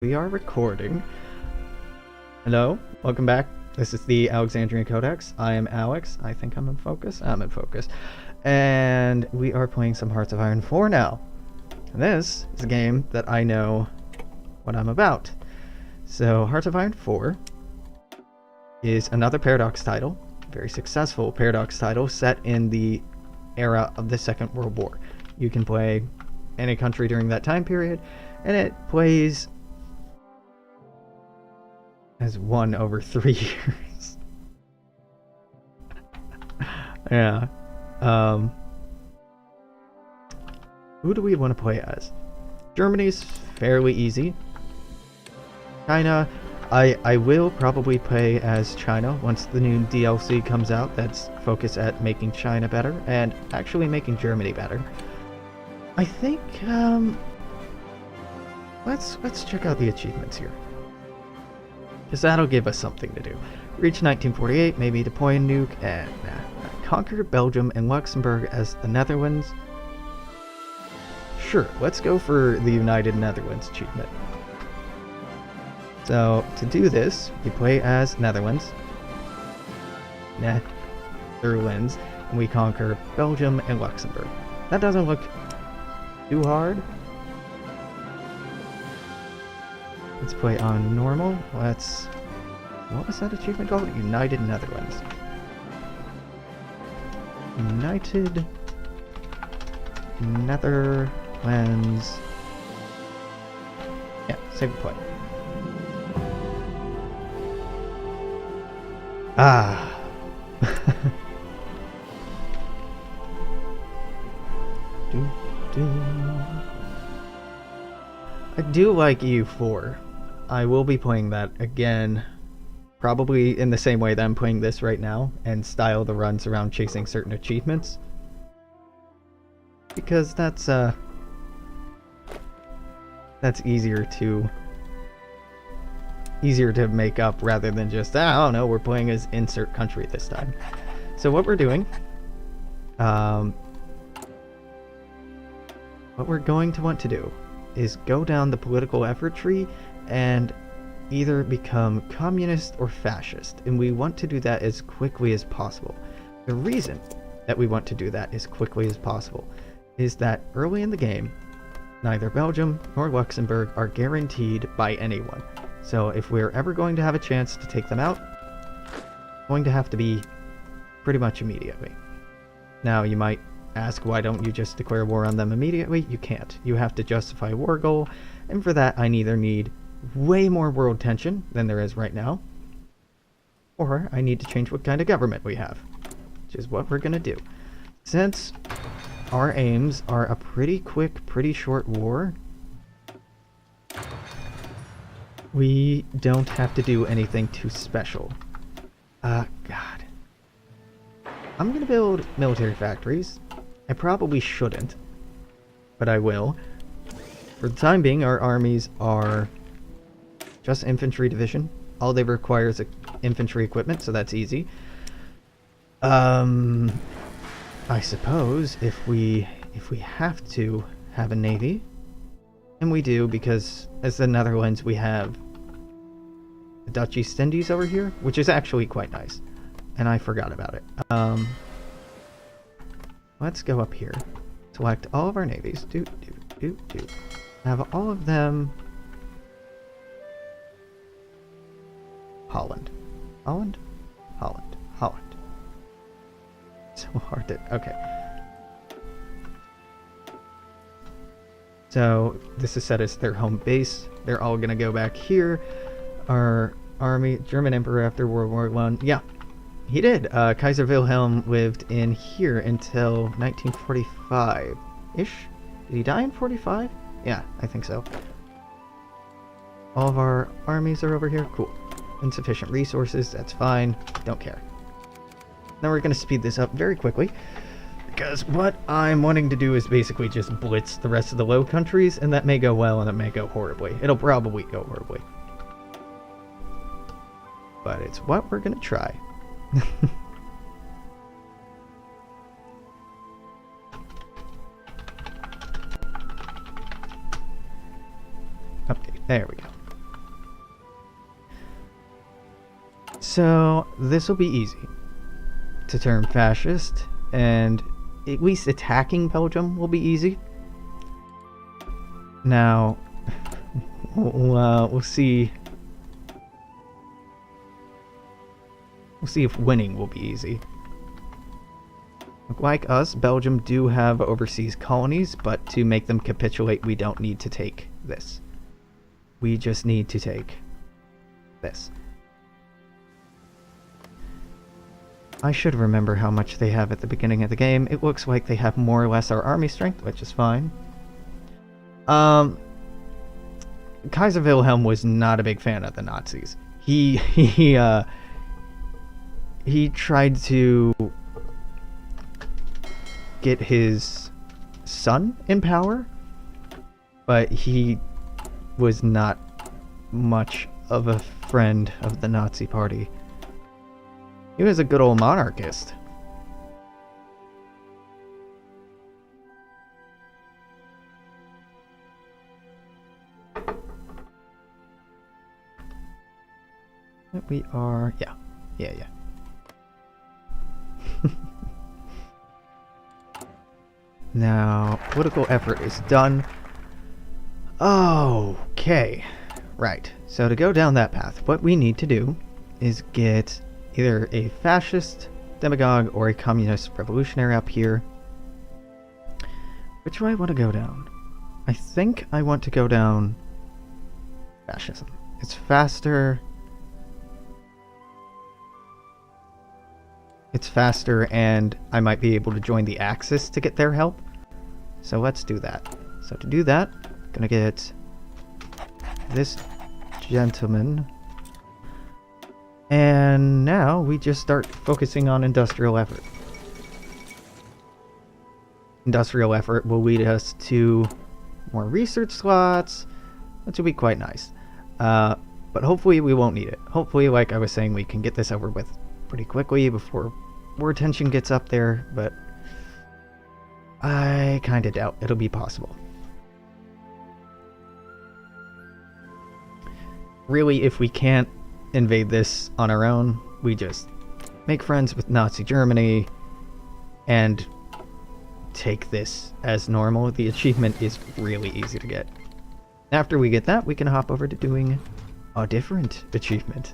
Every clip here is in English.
We are recording. Hello, welcome back. This is the Alexandrian Codex. I am Alex. I think I'm in focus. I'm in focus. And we are playing some Hearts of Iron 4 now. And this is a game that I know what I'm about. So, Hearts of Iron 4 is another Paradox title, a very successful Paradox title set in the era of the Second World War. You can play any country during that time period, and it plays as 1 over 3 years. Yeah. Who do we want to play as? Germany's fairly easy. China, I will probably play as China once the new DLC comes out that's focused at making China better and actually making Germany better. I think let's check out the achievements here, because that'll give us something to do. Reach 1948, maybe deploy a nuke, and conquer Belgium and Luxembourg as the Netherlands. Sure, let's go for the United Netherlands achievement. So, to do this, we play as Netherlands, and we conquer Belgium and Luxembourg. That doesn't look too hard. Let's play on normal. What was that achievement called? United Netherlands. United Netherlands. Yeah, save the play. Ah. I do like EU4. I will be playing that again, probably in the same way that I'm playing this right now, and style the runs around chasing certain achievements. Because that's easier to make up rather than just, I don't know, we're playing as insert country this time. So what we're doing, what we're going to want to do is go down the political effort tree and either become communist or fascist, and we want to do that as quickly as possible. The reason that we want to do that as quickly as possible is that early in the game, neither Belgium nor Luxembourg are guaranteed by anyone. So if we're ever going to have a chance to take them out, it's going to have to be pretty much immediately. Now you might ask, why don't you just declare war on them immediately? You can't. You have to justify a war goal, and for that I neither need way more world tension than there is right now, or I need to change what kind of government we have, which is what we're gonna do. Since our aims are a pretty quick, pretty short war, we don't have to do anything too special. God. I'm gonna build military factories. I probably shouldn't, but I will. For the time being, our armies are just infantry division. All they require is infantry equipment, so that's easy. I suppose if we have to have a navy, and we do, because as the Netherlands we have the Dutch East Indies over here, which is actually quite nice, and I forgot about it. Let's go up here, select all of our navies, have all of them Holland. So hard to, okay. So this is set as their home base. They're all gonna go back here. Our army, German Emperor after World War I, yeah, he did. Kaiser Wilhelm lived in here until 1945-ish. Did he die in 45? Yeah, I think so. All of our armies are over here. Cool. Insufficient resources, that's fine. Don't care. Now we're going to speed this up very quickly, because what I'm wanting to do is basically just blitz the rest of the Low Countries, and that may go well and it may go horribly. It'll probably go horribly. But it's what we're going to try. Update. There we go. So this will be easy to turn fascist, and at least attacking Belgium will be easy. Now, we'll see. We'll see if winning will be easy. Like us, Belgium do have overseas colonies, but to make them capitulate, we don't need to take this. We just need to take this. I should remember how much they have at the beginning of the game. It looks like they have more or less our army strength, which is fine. Kaiser Wilhelm was not a big fan of the Nazis. He tried to get his son in power, but he was not much of a friend of the Nazi Party. He was a good old monarchist. We are, yeah. Now, political effort is done. Okay, right. So to go down that path, what we need to do is get either a fascist demagogue or a communist revolutionary up here. Which do I want to go down? I think I want to go down fascism. It's faster. It's faster, and I might be able to join the Axis to get their help. So let's do that. So to do that, I'm gonna get this gentleman. And now we just start focusing on industrial effort. Industrial effort will lead us to more research slots, which will be quite nice. But hopefully we won't need it. Hopefully, like I was saying, we can get this over with pretty quickly before war tension gets up there, but I kind of doubt it'll be possible. Really, if we can't invade this on our own, we just make friends with Nazi Germany and take this as normal. The achievement is really easy to get. After we get that, we can hop over to doing a different achievement.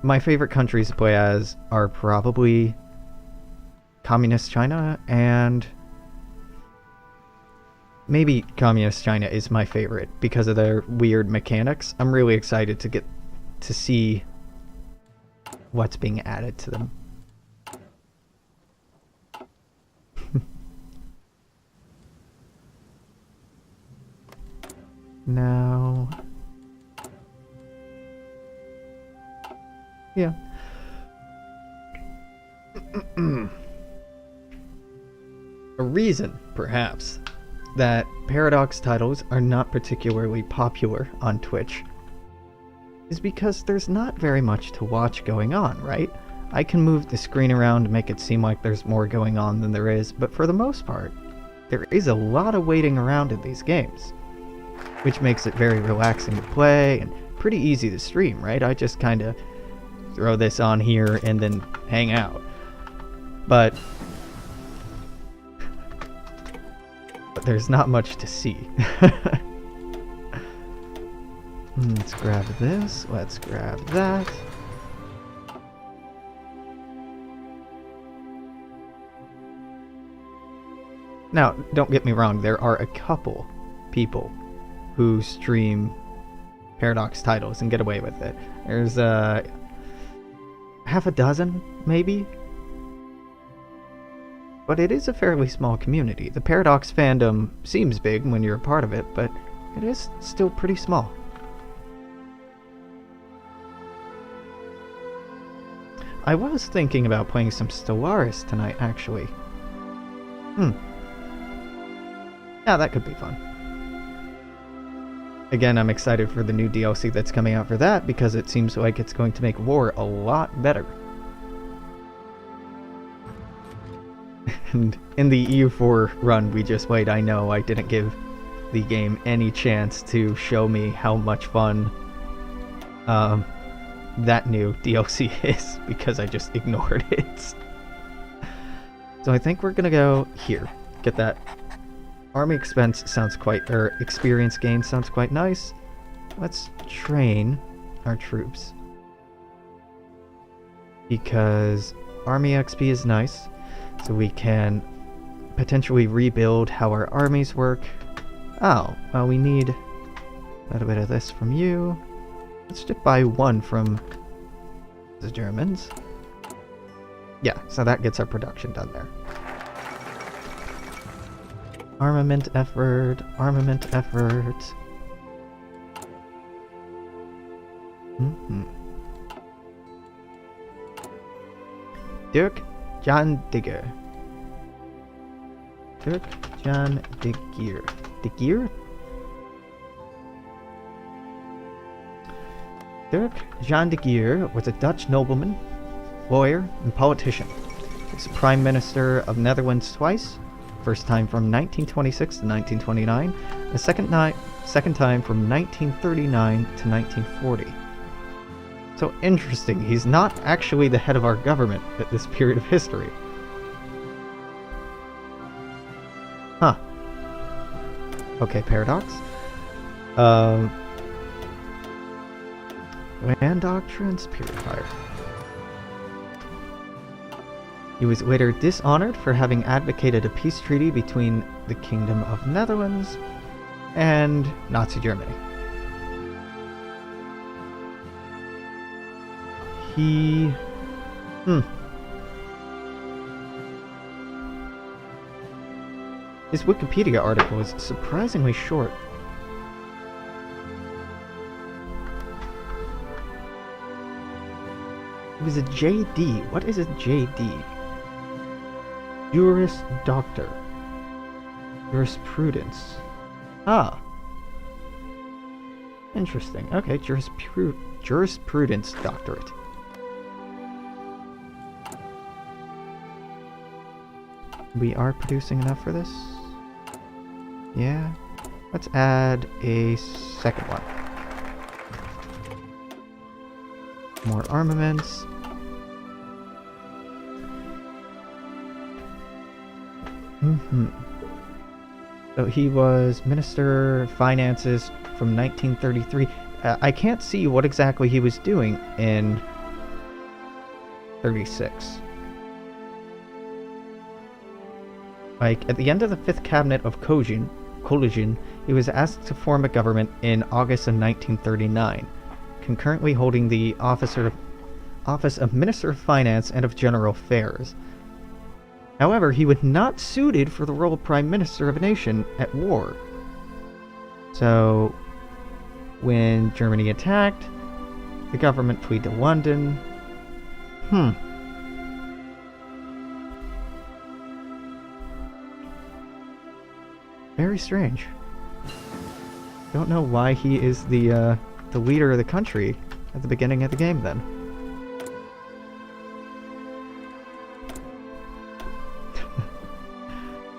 My favorite countries to play as are probably Communist China, and maybe Communist China is my favorite because of their weird mechanics. I'm really excited to get to see what's being added to them. Now... yeah. A reason, perhaps, that Paradox titles are not particularly popular on Twitch is because there's not very much to watch going on, right? I can move the screen around to make it seem like there's more going on than there is, but for the most part, there is a lot of waiting around in these games, which makes it very relaxing to play and pretty easy to stream, right? I just kind of throw this on here and then hang out. But there's not much to see. Let's grab this. Let's grab that. Now, don't get me wrong, there are a couple people who stream Paradox titles and get away with it. There's half a dozen, maybe? But it is a fairly small community. The Paradox fandom seems big when you're a part of it, but it is still pretty small. I was thinking about playing some Stellaris tonight, actually. Yeah, that could be fun. Again, I'm excited for the new DLC that's coming out for that, because it seems like it's going to make war a lot better. And in the EU4 run we just played, I know I didn't give the game any chance to show me how much fun that new DLC is, because I just ignored it. So I think we're gonna go here. Get that army experience gain sounds quite nice. Let's train our troops, because army XP is nice, so we can potentially rebuild how our armies work. Oh, well, we need a little bit of this from you. Let's just buy one from the Germans. Yeah, so that gets our production done there. Armament effort, armament effort. Dirk Jan Digger. Dirk Jan de Geer. De Geer? Dirk Jan de Geer was a Dutch nobleman, lawyer, and politician. He was Prime Minister of Netherlands twice, first time from 1926 to 1929, the second time from 1939 to 1940. So interesting, he's not actually the head of our government at this period of history. Huh. Okay, paradox. Land Doctrines Purifier. He was later dishonored for having advocated a peace treaty between the Kingdom of Netherlands and Nazi Germany. His Wikipedia article is surprisingly short. It was a JD. What is a JD? Juris Doctor. Jurisprudence. Ah. Interesting. Okay, Jurisprudence Doctorate. We are producing enough for this? Yeah. Let's add a second one. More armaments. So he was Minister of Finances from 1933. I can't see what exactly he was doing in 36. Like, at the end of the Fifth Cabinet of Coalition, he was asked to form a government in August of 1939, concurrently holding the office of Minister of Finance and of General Affairs. However, he was not suited for the role of Prime Minister of a nation at war. So, when Germany attacked, the government fled to London. Very strange. Don't know why he is the leader of the country at the beginning of the game then.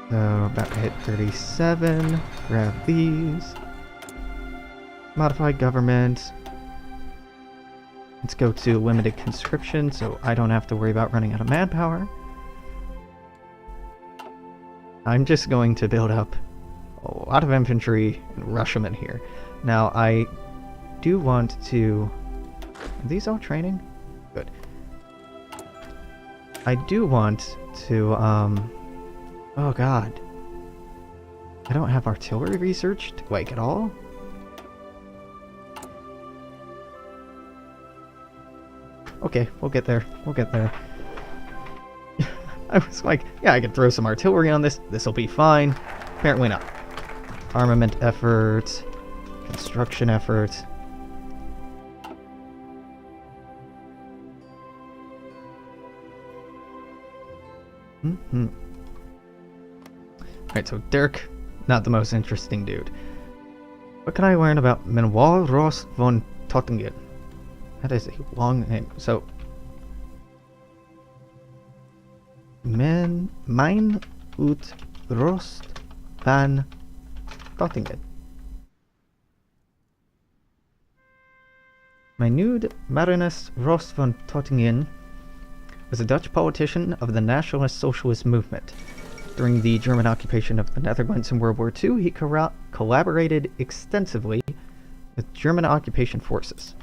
So, about to hit 37. Grab these. Modify government. Let's go to limited conscription so I don't have to worry about running out of manpower. I'm just going to build up a lot of infantry and rush them in here. Now, I do want to... Are these all training? Good. I do want to, oh god. I don't have artillery researched, like, at all? Okay, we'll get there. We'll get there. I was like, yeah, I can throw some artillery on this. This'll be fine. Apparently not. Armament effort. Construction effort. Alright, so Dirk, not the most interesting dude. What can I learn about Manuel Ross von Tottingen? That is a long name. So, Mein ut Rost van Tottingen. Menude Marinus Rost von Tottingen was a Dutch politician of the Nationalist Socialist movement. During the German occupation of the Netherlands in World War II, he collaborated extensively with German occupation forces.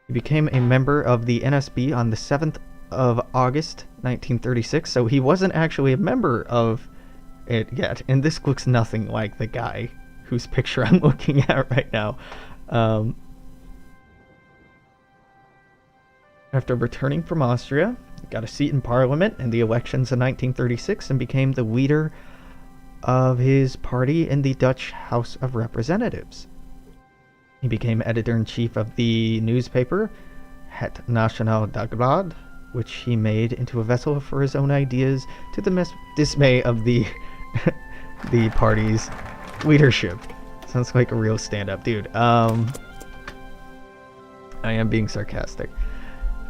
He became a member of the NSB on the 7th of August 1936, so he wasn't actually a member of it yet, and this looks nothing like the guy whose picture I'm looking at right now. After returning from Austria, he got a seat in Parliament in the elections of 1936 and became the leader of his party in the Dutch House of Representatives. He became editor-in-chief of the newspaper Het Nationaal Dagblad, which he made into a vessel for his own ideas to the dismay of the the party's leadership. Sounds like a real stand-up dude. I am being sarcastic.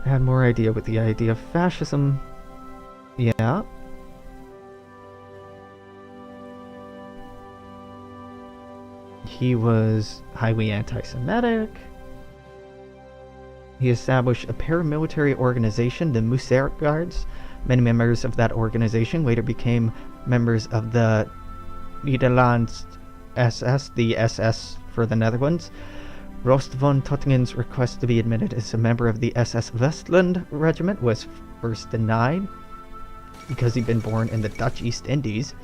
I had more idea with the idea of fascism. Yeah. He was highly anti-Semitic. He established a paramilitary organization, the Museerguards. Many members of that organization later became members of the Nederlands SS, the SS for the Netherlands. Rost von Tottingen's request to be admitted as a member of the SS Westland Regiment was first denied because he'd been born in the Dutch East Indies.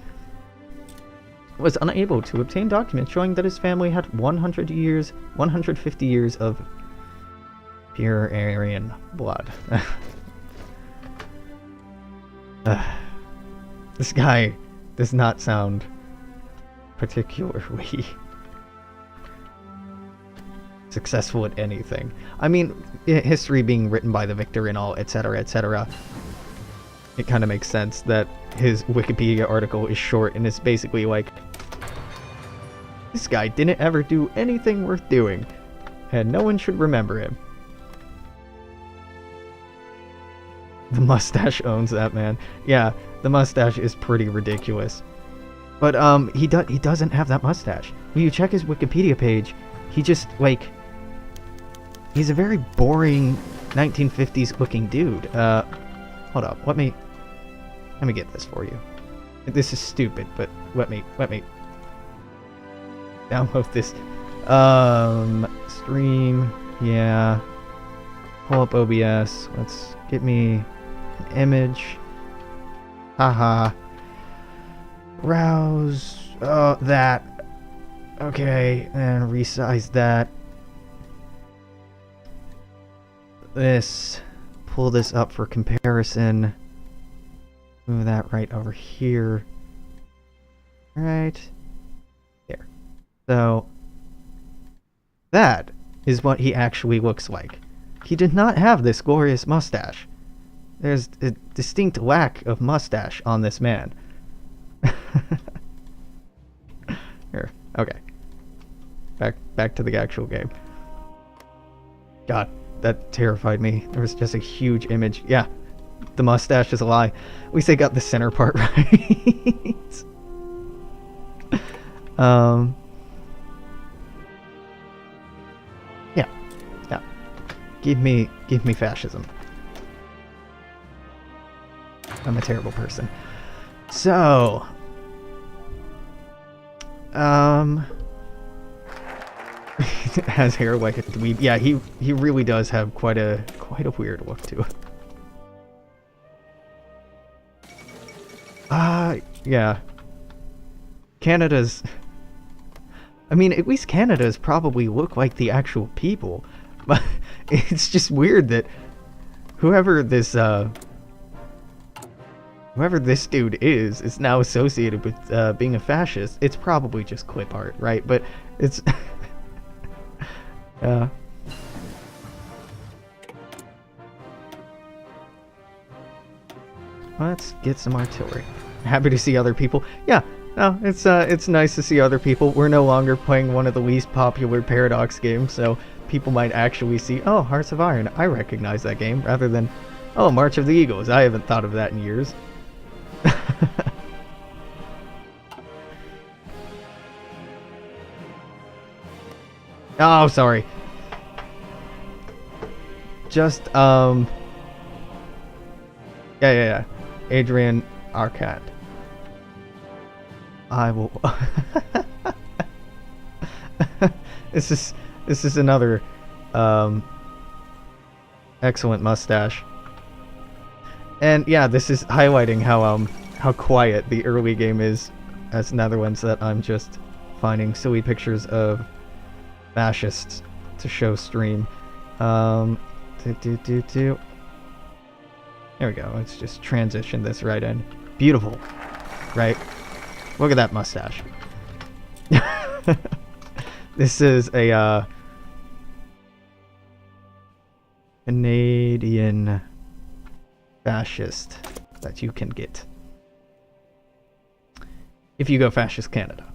Was unable to obtain documents showing that his family had 150 years of pure Aryan blood. This guy does not sound particularly successful at anything. I mean, history being written by the victor and all, etc., etc., it kind of makes sense that his Wikipedia article is short and it's basically like, this guy didn't ever do anything worth doing, and no one should remember him. The mustache owns that, man. Yeah, the mustache is pretty ridiculous. But he doesn't have that mustache. When you check his Wikipedia page, he just like, he's a very boring 1950s looking dude. Hold up, let me get this for you. This is stupid, but let me download this. Stream, yeah. Pull up OBS. Let's get me an image. Haha. Browse. Oh, that. Okay, and resize that. This. Pull this up for comparison. Move that right over here. Right there. So, that is what he actually looks like. He did not have this glorious mustache. There's a distinct lack of mustache on this man. Here, okay. Back to the actual game. God, that terrified me. There was just a huge image. Yeah, the mustache is a lie. At least they got the center part right. Yeah. Give me fascism. I'm a terrible person. So, has hair like a dweeb. Yeah, he really does have quite a weird look to it. Yeah. Canada's, I mean, at least Canada's probably look like the actual people, but it's just weird that whoever this dude is now associated with being a fascist. It's probably just clip art, right? But it's let's get some artillery. Happy to see other people. Yeah, no, it's nice to see other people. We're no longer playing one of the least popular Paradox games, so people might actually see, oh, Hearts of Iron, I recognize that game, rather than, oh, March of the Eagles, I haven't thought of that in years. Oh, sorry. Just, yeah. Adrian Arcand. I will... This is another, excellent mustache. And yeah, this is highlighting how quiet the early game is as Netherlands, that I'm just finding silly pictures of fascists to show stream. There we go. Let's just transition this right in. Beautiful, right? Look at that mustache. This is a Canadian fascist that you can get if you go Fascist Canada.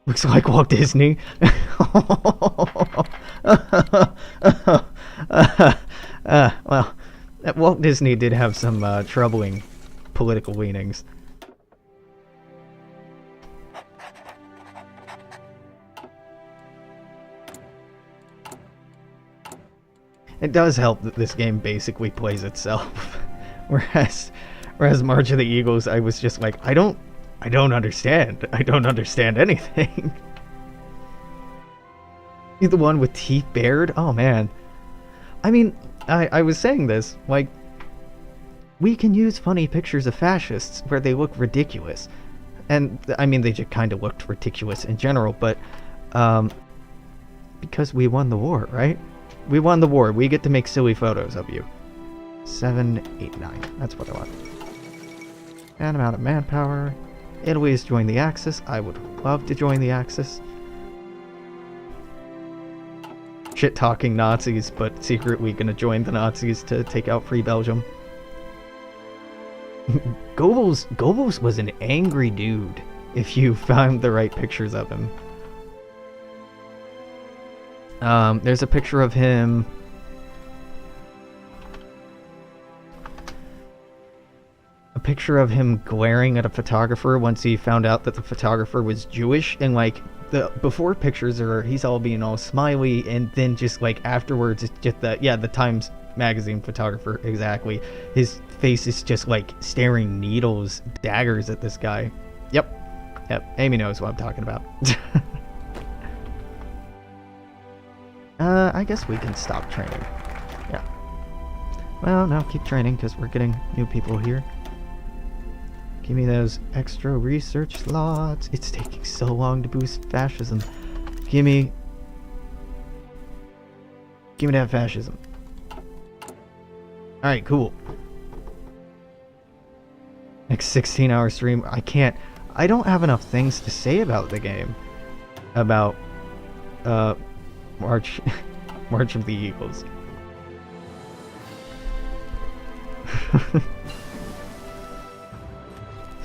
Looks like Walt Disney. Well, Walt Disney did have some troubling political leanings. It does help that this game basically plays itself. whereas March of the Eagles, I was just like, I don't understand. I don't understand anything. You're the one with teeth bared? Oh man. I mean, I was saying this, like, we can use funny pictures of fascists where they look ridiculous. And, I mean, they just kind of looked ridiculous in general, but, because we won the war, right? We won the war. We get to make silly photos of you. 7, 8, 9. That's what I want. And I'm out of manpower. Italy has joined the Axis. I would love to join the Axis. Shit-talking Nazis, but secretly gonna join the Nazis to take out Free Belgium. Goebbels was an angry dude, if you found the right pictures of him. There's a picture of him. A picture of him glaring at a photographer once he found out that the photographer was Jewish, and like the before pictures are he's all being all smiley, and then just like afterwards it's just the Times magazine photographer, exactly. His face is just like staring needles, daggers at this guy. Yep. Amy knows what I'm talking about. I guess we can stop training. Yeah. Well, no, keep training because we're getting new people here. Give me those extra research slots. It's taking so long to boost fascism. Give me that fascism. Alright, cool. Next 16-hour stream. I don't have enough things to say about the game. About, March of the Eagles.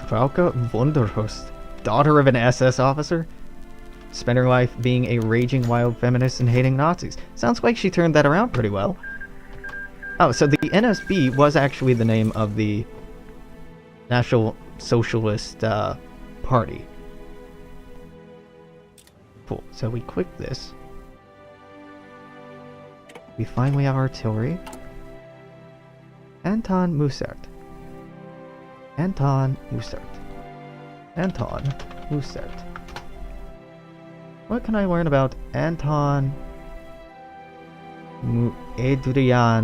Frauke Wunderhust, daughter of an SS officer, spent her life being a raging wild feminist and hating Nazis. Sounds like she turned that around pretty well. Oh, so the NSB was actually the name of the National Socialist Party. Cool. So we click this. We finally have artillery. Anton Mussert. What can I learn about Adrian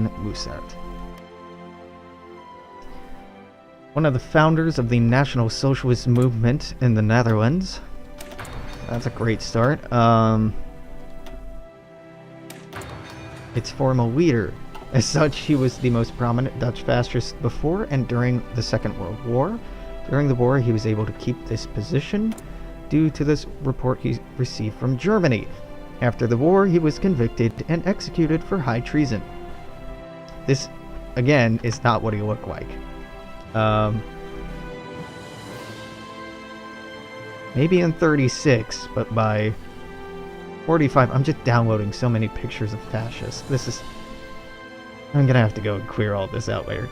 Mussert? One of the founders of the National Socialist Movement in the Netherlands. That's a great start. Its formal leader. As such, he was the most prominent Dutch fascist before and during the Second World War. During the war, he was able to keep this position due to this report he received from Germany. After the war, he was convicted and executed for high treason. This, again, is not what he looked like. Maybe in 36, but by 45, I'm just downloading so many pictures of fascists. I'm gonna have to go and clear all this out later.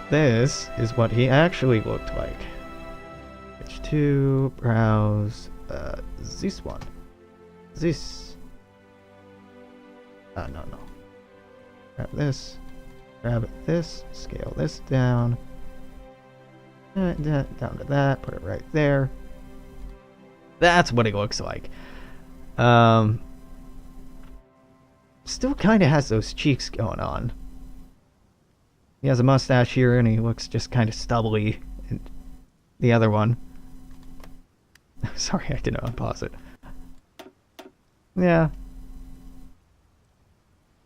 This is what he actually looked like. Page 2, browse, this one. this. No, no. Grab this. Grab this. Scale this down. Down to that. Put it right there. That's what it looks like. Still kind of has those cheeks going on. He has a mustache here, and he looks just kind of stubbly. And the other one. Sorry, I didn't unpause it. Yeah.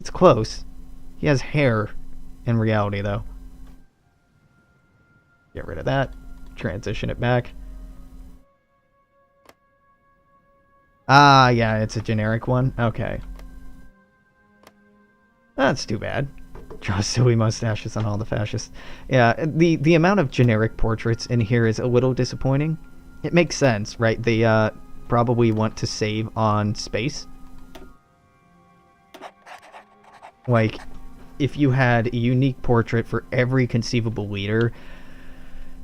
It's close. He has hair in reality, though. Get rid of that. Transition it back. Ah, yeah, it's a generic one. Okay. That's too bad. Draw silly mustaches on all the fascists. Yeah, the amount of generic portraits in here is a little disappointing. It makes sense, right? They probably want to save on space. Like, if you had a unique portrait for every conceivable leader,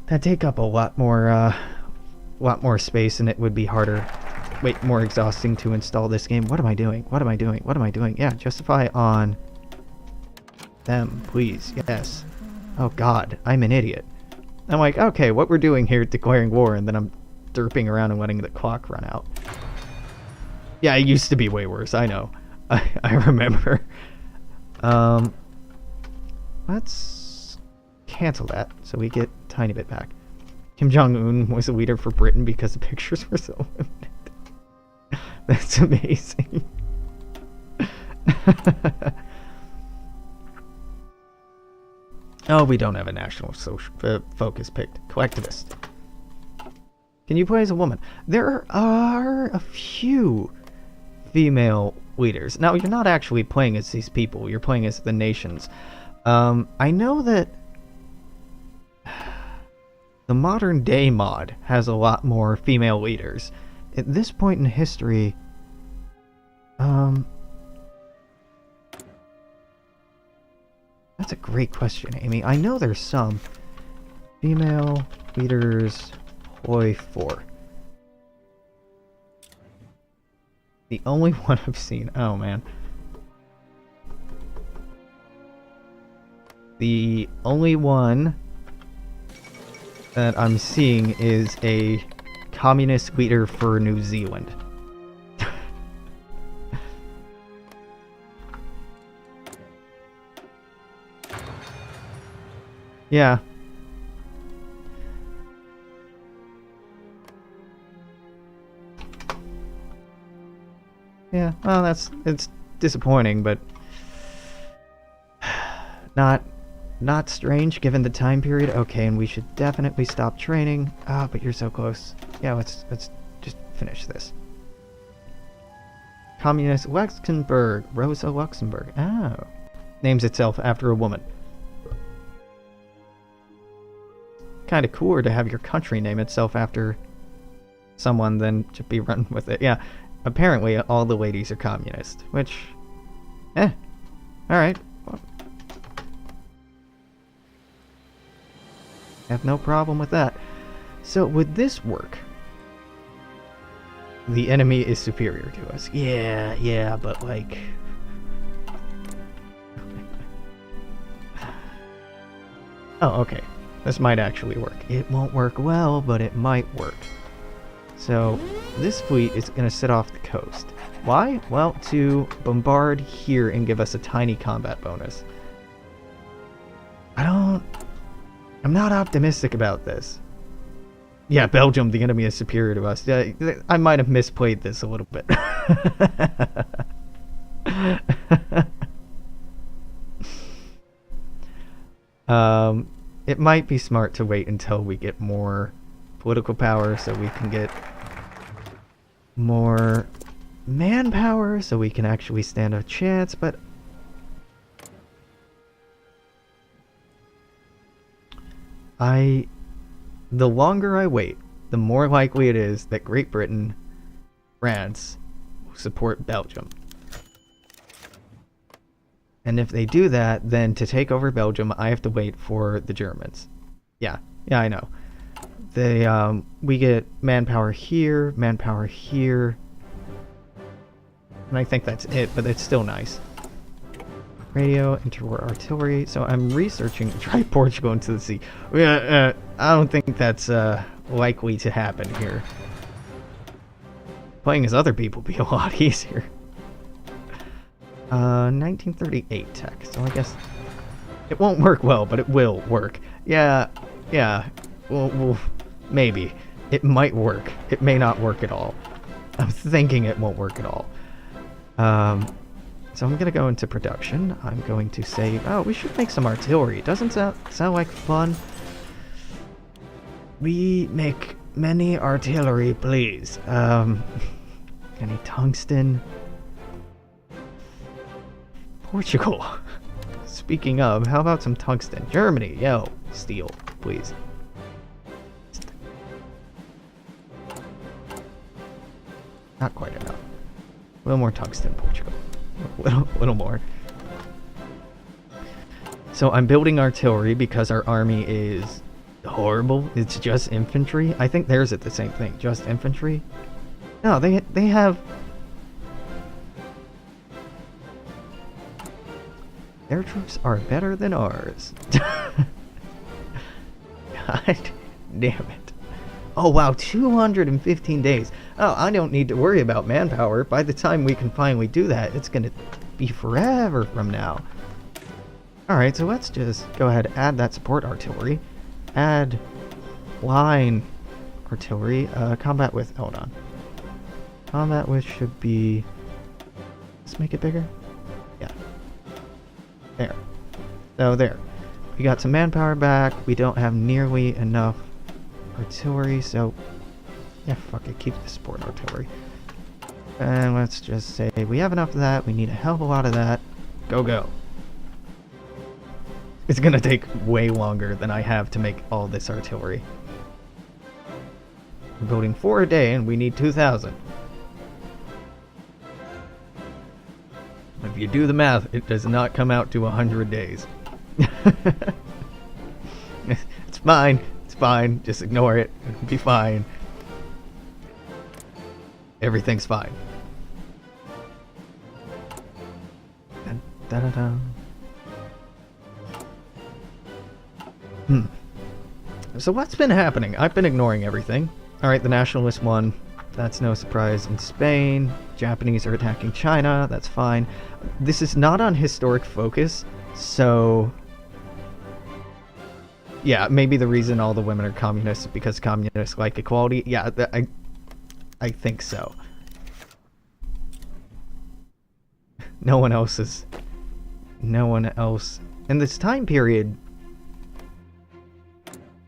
that'd take up a lot more space, and it would be harder, more exhausting to install this game. What am I doing? What am I doing? What am I doing? Yeah, justify on them, please. Yes. Oh God, I'm an idiot. I'm like, okay, what we're doing here, declaring war, and then I'm derping around and letting the clock run out. Yeah, it used to be way worse. I know. I remember. Let's cancel that so we get a tiny bit back. Kim Jong-un was a leader for Britain because the pictures were so limited. That's amazing. Oh, we don't have a national focus picked. Collectivist. Can you play as a woman? There are a few female leaders. Now, you're not actually playing as these people. You're playing as the nations. I know that the modern day mod has a lot more female leaders. At this point in history, that's a great question, Amy. I know there's some female leaders. Hoi 4. The only one I've seen. Oh man. The only one that I'm seeing is a communist leader for New Zealand. Yeah. Yeah, well, it's disappointing, but not strange given the time period. Okay, and we should definitely stop training. Ah, but you're so close. Yeah, let's just finish this. Communist Luxembourg, Rosa Luxemburg. Oh, names itself after a woman. Kind of cooler to have your country name itself after someone than to be run with it. Yeah. Apparently, all the ladies are communist, which, alright. Well, have no problem with that. So, would this work? The enemy is superior to us. Yeah, but like... Oh, okay. This might actually work. It won't work well, but it might work. So, this fleet is going to sit off the coast. Why? Well, to bombard here and give us a tiny combat bonus. I'm not optimistic about this. Yeah, Belgium, the enemy is superior to us. Yeah, I might have misplayed this a little bit. It might be smart to wait until we get more political power so we can get more manpower so we can actually stand a chance, but the longer I wait, the more likely it is that Great Britain, France will support Belgium. And if they do that, then to take over Belgium, I have to wait for the Germans. Yeah, I know. We get manpower here, And I think that's it, but it's still nice. Radio, interwar artillery. So I'm researching to drive Portugal into the sea. I don't think that's likely to happen here. Playing as other people would be a lot easier. 1938 tech. So I guess it won't work well, but it will work. Yeah. Well, maybe. It might work. It may not work at all. I'm thinking it won't work at all. So I'm gonna go into production. I'm going to say, oh, we should make some artillery. Doesn't sound like fun? We make many artillery, please. Any tungsten? Portugal. Speaking of, how about some tungsten? Germany, yo, steel, please. Not quite enough. A little more tungsten, Portugal. A little more. So I'm building artillery because our army is horrible. It's just infantry. I think theirs is the same thing, just infantry. No, they have... Their troops are better than ours. God damn it. Oh wow, 215 days. Oh, I don't need to worry about manpower. By the time we can finally do that, it's gonna be forever from now. Alright, so let's just go ahead and add that support artillery. Add line artillery. Combat with, hold on. Combat with should be... Let's make it bigger. Yeah. There. So there. We got some manpower back. We don't have nearly enough artillery, so yeah, fuck it, keep the support artillery. And let's just say we have enough of that. We need a hell of a lot of that. Go. It's gonna take way longer than I have to make all this artillery. We're building 4 a day and we need 2,000. If you do the math, it does not come out to 100 days. It's fine. It's fine. Just ignore it. It'll be fine. Everything's fine. Dun, da, da. So what's been happening? I've been ignoring everything. Alright, the nationalists won. That's no surprise. In Spain, Japanese are attacking China. That's fine. This is not on historic focus, so... Yeah, maybe the reason all the women are communists is because communists like equality. Yeah, I think so. No one else is... No one else... In this time period...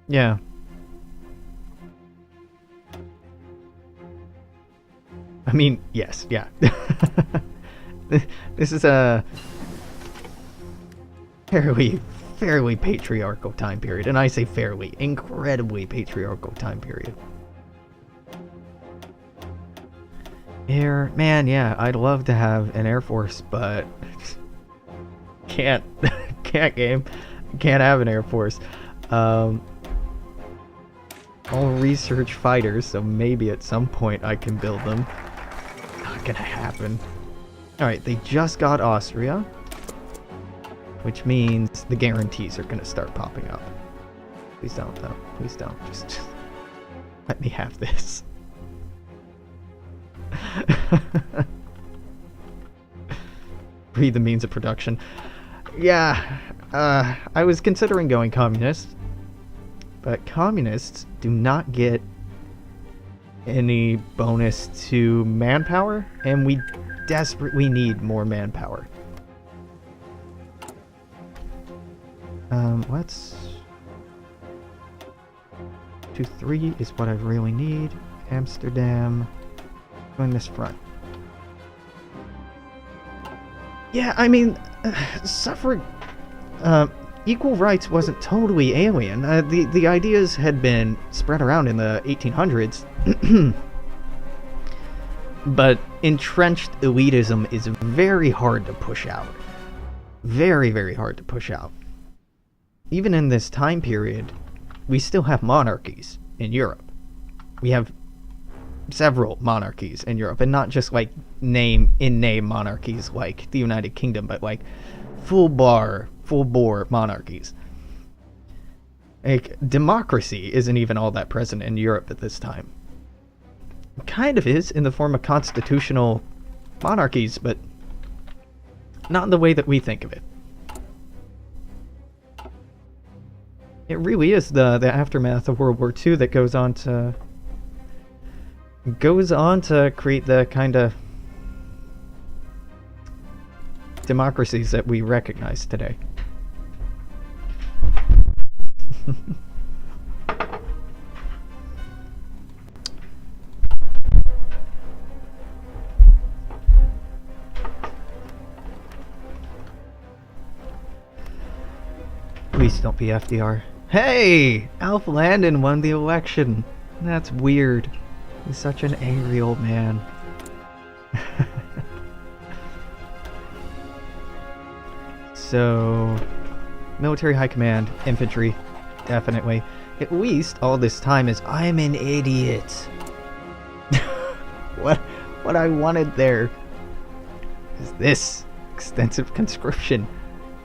Yeah. I mean, yes, yeah. This is a fairly patriarchal time period, and I say fairly, incredibly patriarchal time period. Man, yeah, I'd love to have an Air Force, but can't game, can't have an Air Force. I'll research fighters, so maybe at some point I can build them. Not gonna happen. Alright, they just got Austria, which means the guarantees are gonna start popping up. Please don't, though. Please don't. Just let me have this. Read the means of production. Yeah, I was considering going communist, but communists do not get any bonus to manpower, and we desperately need more manpower. Let's... 2-3 is what I really need. Amsterdam. Going this front. Yeah, I mean, suffrage... equal rights wasn't totally alien. The ideas had been spread around in the 1800s. But entrenched elitism is very hard to push out. Very, very hard to push out. Even in this time period, we still have monarchies in Europe. We have several monarchies in Europe, and not just like name monarchies like the United Kingdom, but like full bore monarchies. Like, democracy isn't even all that present in Europe at this time. It kind of is in the form of constitutional monarchies, but not in the way that we think of it. It really is the aftermath of World War II that goes on to create the kind of democracies that we recognize today. Please don't be FDR. Hey! Alf Landon won the election. That's weird. He's such an angry old man. So, military high command, infantry, definitely. At least all this time is I'm an idiot. What I wanted there is this extensive conscription,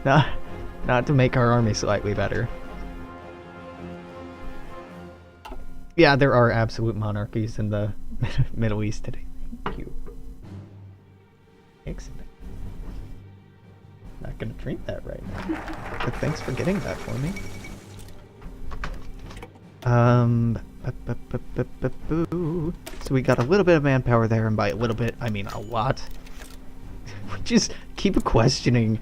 not to make our army slightly better. Yeah, there are absolute monarchies in the Middle East today. Thank you. Excellent. Not gonna drink that right now, but thanks for getting that for me. So we got a little bit of manpower there, and by a little bit, I mean a lot. We just keep questioning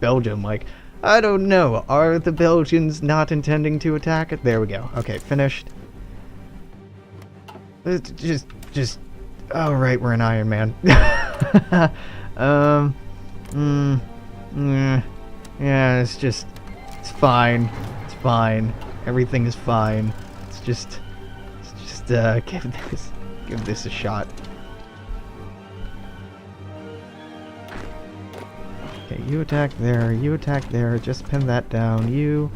Belgium, like, I don't know, are the Belgians not intending to attack it? There we go. Okay, finished. Just, oh right, we're an Iron Man. Yeah, it's fine. It's fine. Everything is fine. It's just, give this a shot. Okay, you attack there, just pin that down. You,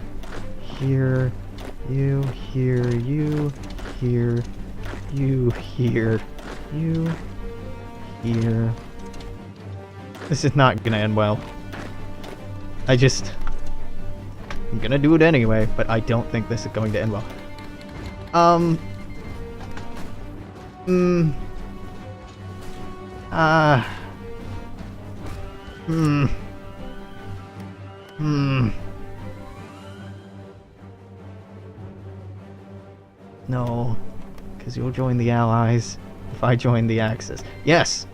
here, you, here, you, here, you, here, you, here. This is not gonna end well. I'm gonna do it anyway, but I don't think this is going to end well. No, because you'll join the Allies if I join the Axis. Yes,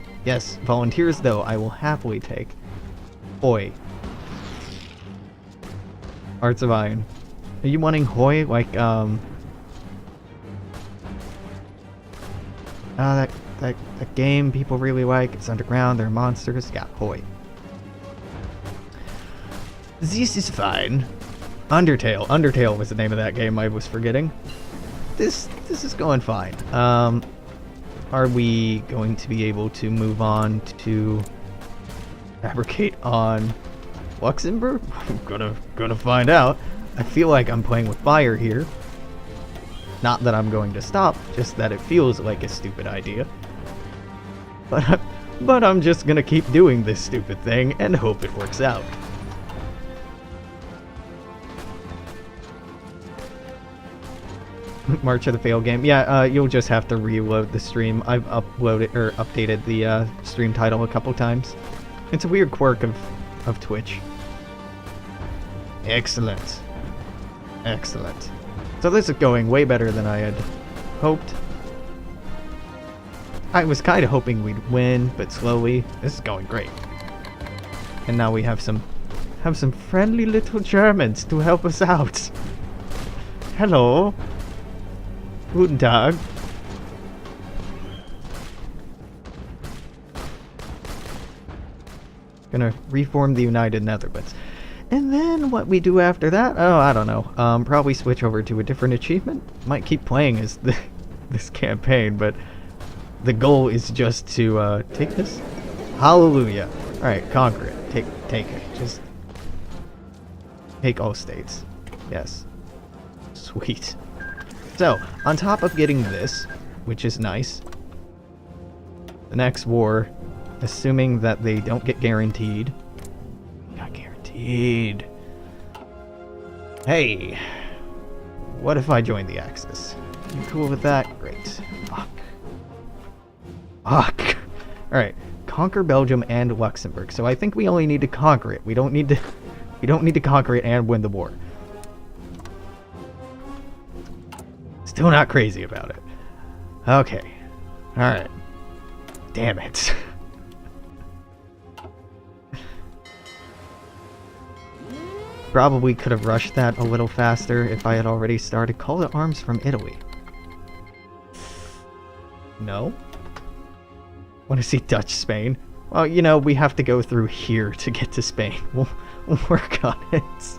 volunteers though, I will happily take. Hoi. Hearts of Iron. Are you wanting Hoi? Like, that game people really like. It's underground, they're monsters. Yeah, Hoi. This is fine. Undertale. Undertale was the name of that game I was forgetting. This is going fine. Are we going to be able to move on to fabricate on Luxembourg? I'm gonna find out. I feel like I'm playing with fire here. Not that I'm going to stop, just that it feels like a stupid idea. But I'm just gonna keep doing this stupid thing and hope it works out. March of the Failed Game. Yeah, you'll just have to reload the stream. I've updated the stream title a couple times. It's a weird quirk of Twitch. Excellent. Excellent. So this is going way better than I had hoped. I was kind of hoping we'd win, but slowly. This is going great. And now we have some friendly little Germans to help us out. Hello. Guten Tag. Gonna reform the United Netherlands. And then what we do after that? Oh, I don't know. Probably switch over to a different achievement. Might keep playing as this campaign, but the goal is just to take this. Hallelujah. Alright, conquer it. Take it. Just take all states. Yes. Sweet. So, on top of getting this, which is nice, the next war, assuming that they don't get guaranteed. Not guaranteed. Hey, what if I join the Axis? You cool with that? Great. Fuck. Fuck. Alright, conquer Belgium and Luxembourg. So I think we only need to conquer it. We don't need to conquer it and win the war. Still not crazy about it. Okay. Alright. Damn it. Probably could have rushed that a little faster if I had already started. Call to arms from Italy. No? Want to see Dutch Spain? Well, you know, we have to go through here to get to Spain. We'll work on it.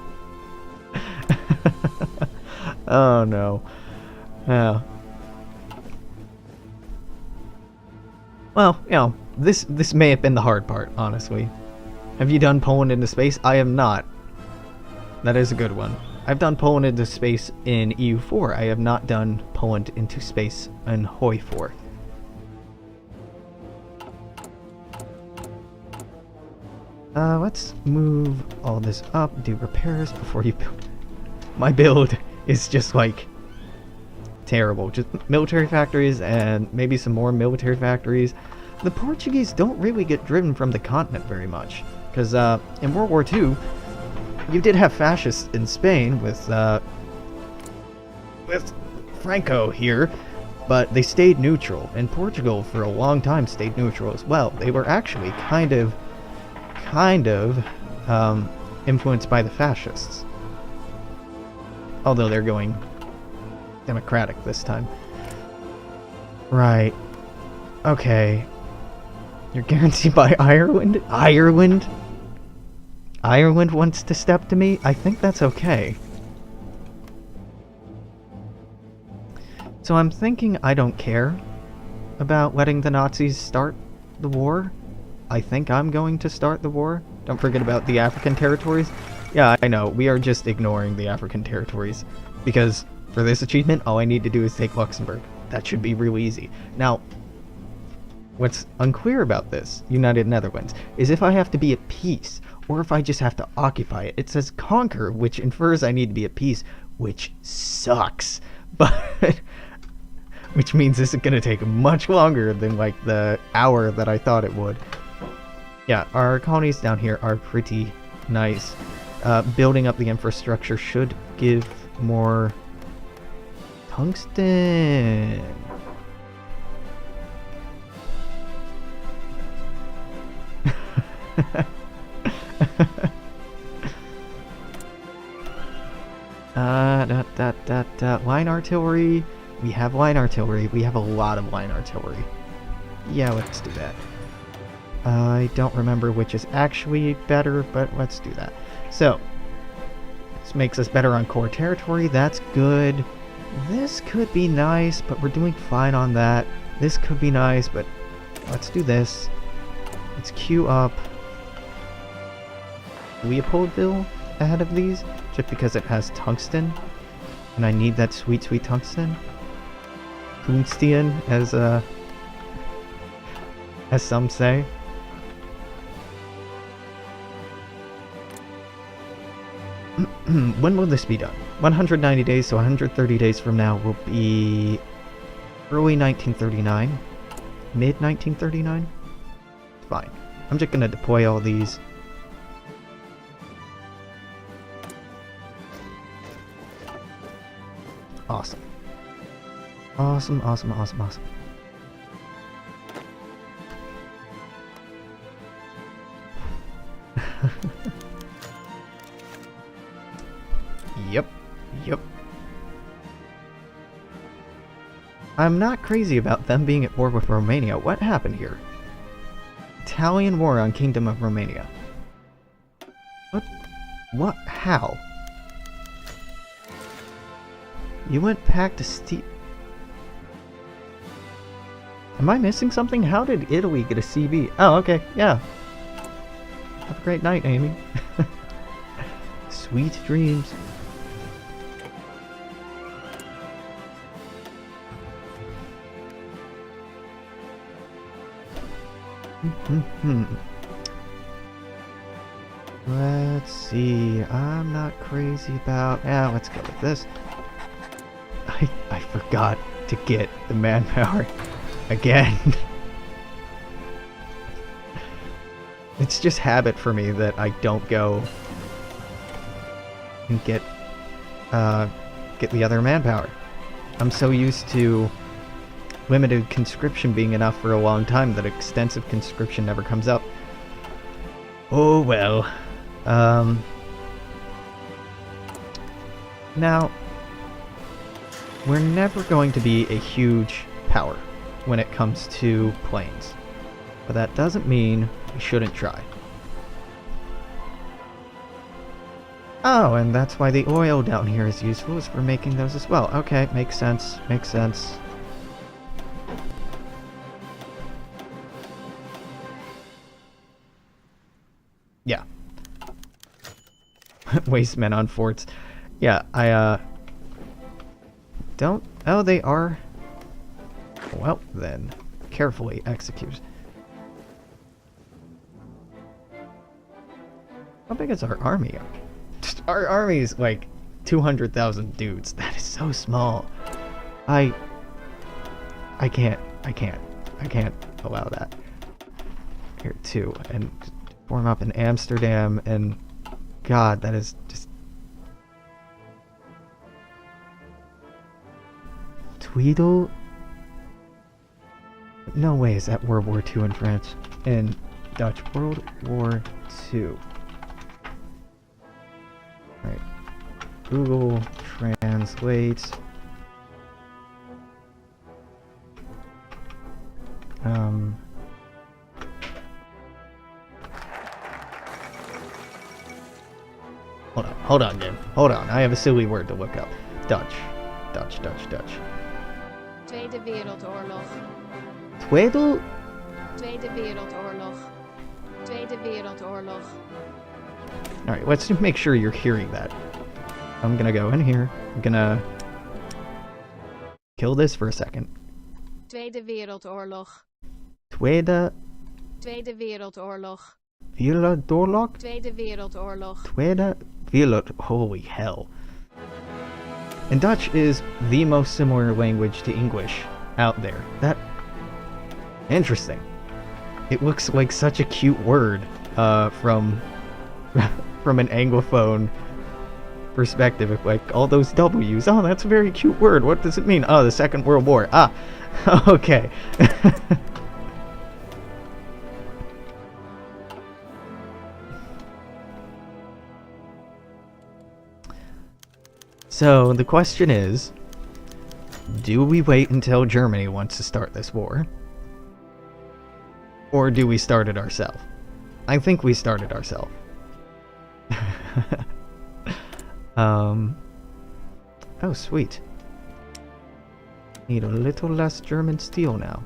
Oh no. Yeah. Well, you know, this may have been the hard part, honestly. Have you done Poland into space? I have not. That is a good one. I've done Poland into space in EU4. I have not done Poland into space in HOI 4. Let's move all this up, do repairs before you build. My build is just like terrible. Just military factories and maybe some more military factories. The Portuguese don't really get driven from the continent very much. Because in World War II, you did have fascists in Spain with Franco here, but they stayed neutral. And Portugal for a long time stayed neutral as well. They were actually kind of influenced by the fascists. Although they're going democratic this time. Right. Okay. You're guaranteed by Ireland? Ireland? Ireland wants to step to me? I think that's okay. So I'm thinking I don't care about letting the Nazis start the war. I think I'm going to start the war. Don't forget about the African territories. Yeah, I know, we are just ignoring the African territories. Because for this achievement, all I need to do is take Luxembourg. That should be real easy. Now, what's unclear about this, United Netherlands, is if I have to be at peace, or if I just have to occupy it. It says conquer, which infers I need to be at peace, which sucks. But, which means this is going to take much longer than like the hour that I thought it would. Yeah, our colonies down here are pretty nice. Building up the infrastructure should give more tungsten. Line artillery. We have line artillery. We have a lot of line artillery. Yeah, let's do that. I don't remember which is actually better, but let's do that. So, this makes us better on core territory. That's good. This could be nice, but we're doing fine on that. This could be nice, but let's do this. Let's queue up Leopoldville ahead of these, just because it has tungsten, and I need that sweet, sweet tungsten. Tungsten, as some say. When will this be done? 190 days, so 130 days from now will be early 1939, mid 1939. Fine. I'm just gonna deploy all these. Awesome. Awesome, awesome, awesome, awesome. Yep. Yep. I'm not crazy about them being at war with Romania. What happened here? Italian war on Kingdom of Romania. What? What? How? You went back to Steve. Am I missing something? How did Italy get a CB? Oh, okay. Yeah. Have a great night, Amy. Sweet dreams. Let's see. I'm not crazy about... Yeah, let's go with this. I forgot to get the manpower again. It's just habit for me that I don't go and get the other manpower. I'm so used to limited conscription being enough for a long time that extensive conscription never comes up. Oh well. Now, we're never going to be a huge power when it comes to planes, but that doesn't mean we shouldn't try. Oh, and that's why the oil down here is useful, is for making those as well. Okay, makes sense, makes sense. Yeah. Waste men on forts. Yeah, I, don't... Oh, they are... Well, then. Carefully execute. How big is our army? Our army is like 200,000 dudes. That is so small. I can't allow that. Here, too. And form up in Amsterdam, and... God, that is just... Tweedle? No way is that World War II in France. In Dutch. World War II. Right. Google Translate. Hold on, game. Hold on. I have a silly word to look up. Dutch. Tweede Wereldoorlog. Tweedle? Tweede Wereldoorlog. Tweede Wereldoorlog. Alright, let's just make sure you're hearing that. I'm gonna go in here. I'm gonna kill this for a second. Tweede Wereldoorlog. Tweede Wereldoorlog. Wereldoorlog? Tweede Wereldoorlog. Tweede Wereld... Holy hell. And Dutch is the most similar language to English out there. That... Interesting. It looks like such a cute word, from an Anglophone perspective. Like, all those W's. Oh, that's a very cute word. What does it mean? Oh, the Second World War. Ah, okay. So, the question is, do we wait until Germany wants to start this war? Or do we start it ourselves? I think we started ourselves. Oh, sweet. Need a little less German steel now.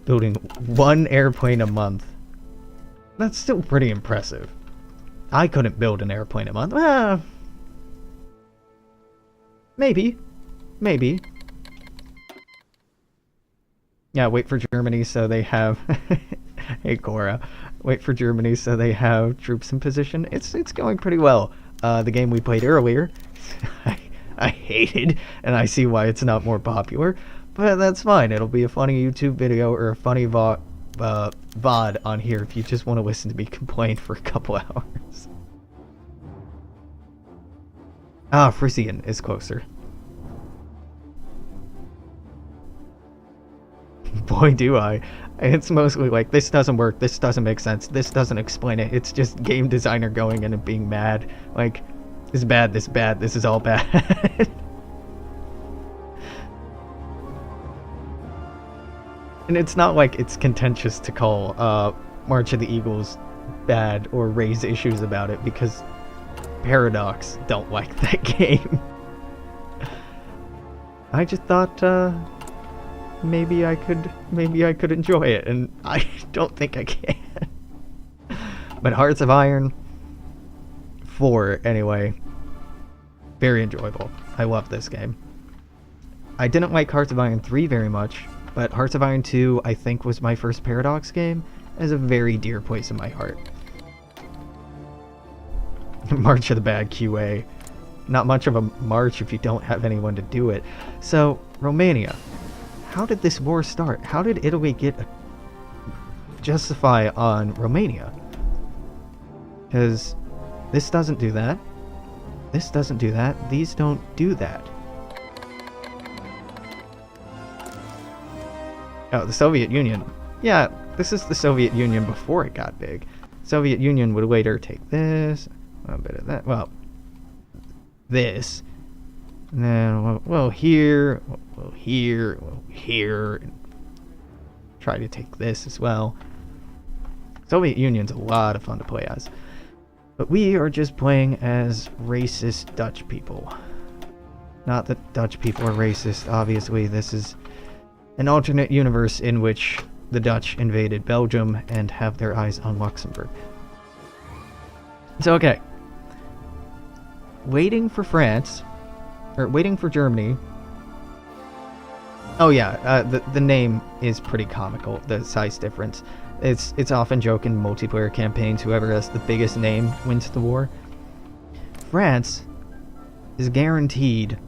Building one airplane a month. That's still pretty impressive. I couldn't build an airplane a month. Maybe. Maybe. Yeah, wait for Germany so they have... Hey, Cora. Wait for Germany so they have troops in position. It's going pretty well. The game we played earlier, I hated, and I see why it's not more popular. But that's fine. It'll be a funny YouTube video or a funny VOD on here if you just want to listen to me complain for a couple hours. Ah, Frisian is closer. Boy, do I. It's mostly like, this doesn't work, this doesn't make sense, this doesn't explain it. It's just game designer going in and being mad. Like, this is bad, this is bad, this is all bad. And it's not like it's contentious to call March of the Eagles bad or raise issues about it, because Paradox don't like that game. I just thought maybe I could enjoy it, and I don't think I can. But Hearts of Iron 4 anyway, very enjoyable. I love this game. I didn't like Hearts of Iron 3 very much. But Hearts of Iron 2, I think, was my first Paradox game. It has a very dear place in my heart. March of the Bad QA. Not much of a march if you don't have anyone to do it. So, Romania. How did this war start? How did Italy get justify on Romania? Because this doesn't do that. This doesn't do that. These don't do that. Oh, the Soviet Union. Yeah, this is the Soviet Union before it got big. Soviet Union would later take this, a bit of that, well, this, and then, well, here, here, and try to take this as well. Soviet Union's a lot of fun to play as. But we are just playing as racist Dutch people. Not that Dutch people are racist, obviously. This is an alternate universe in which the Dutch invaded Belgium and have their eyes on Luxembourg. So, okay. Waiting for France, or waiting for Germany. Oh yeah, the name is pretty comical, the size difference. It's often joked in multiplayer campaigns, whoever has the biggest name wins the war. France is guaranteed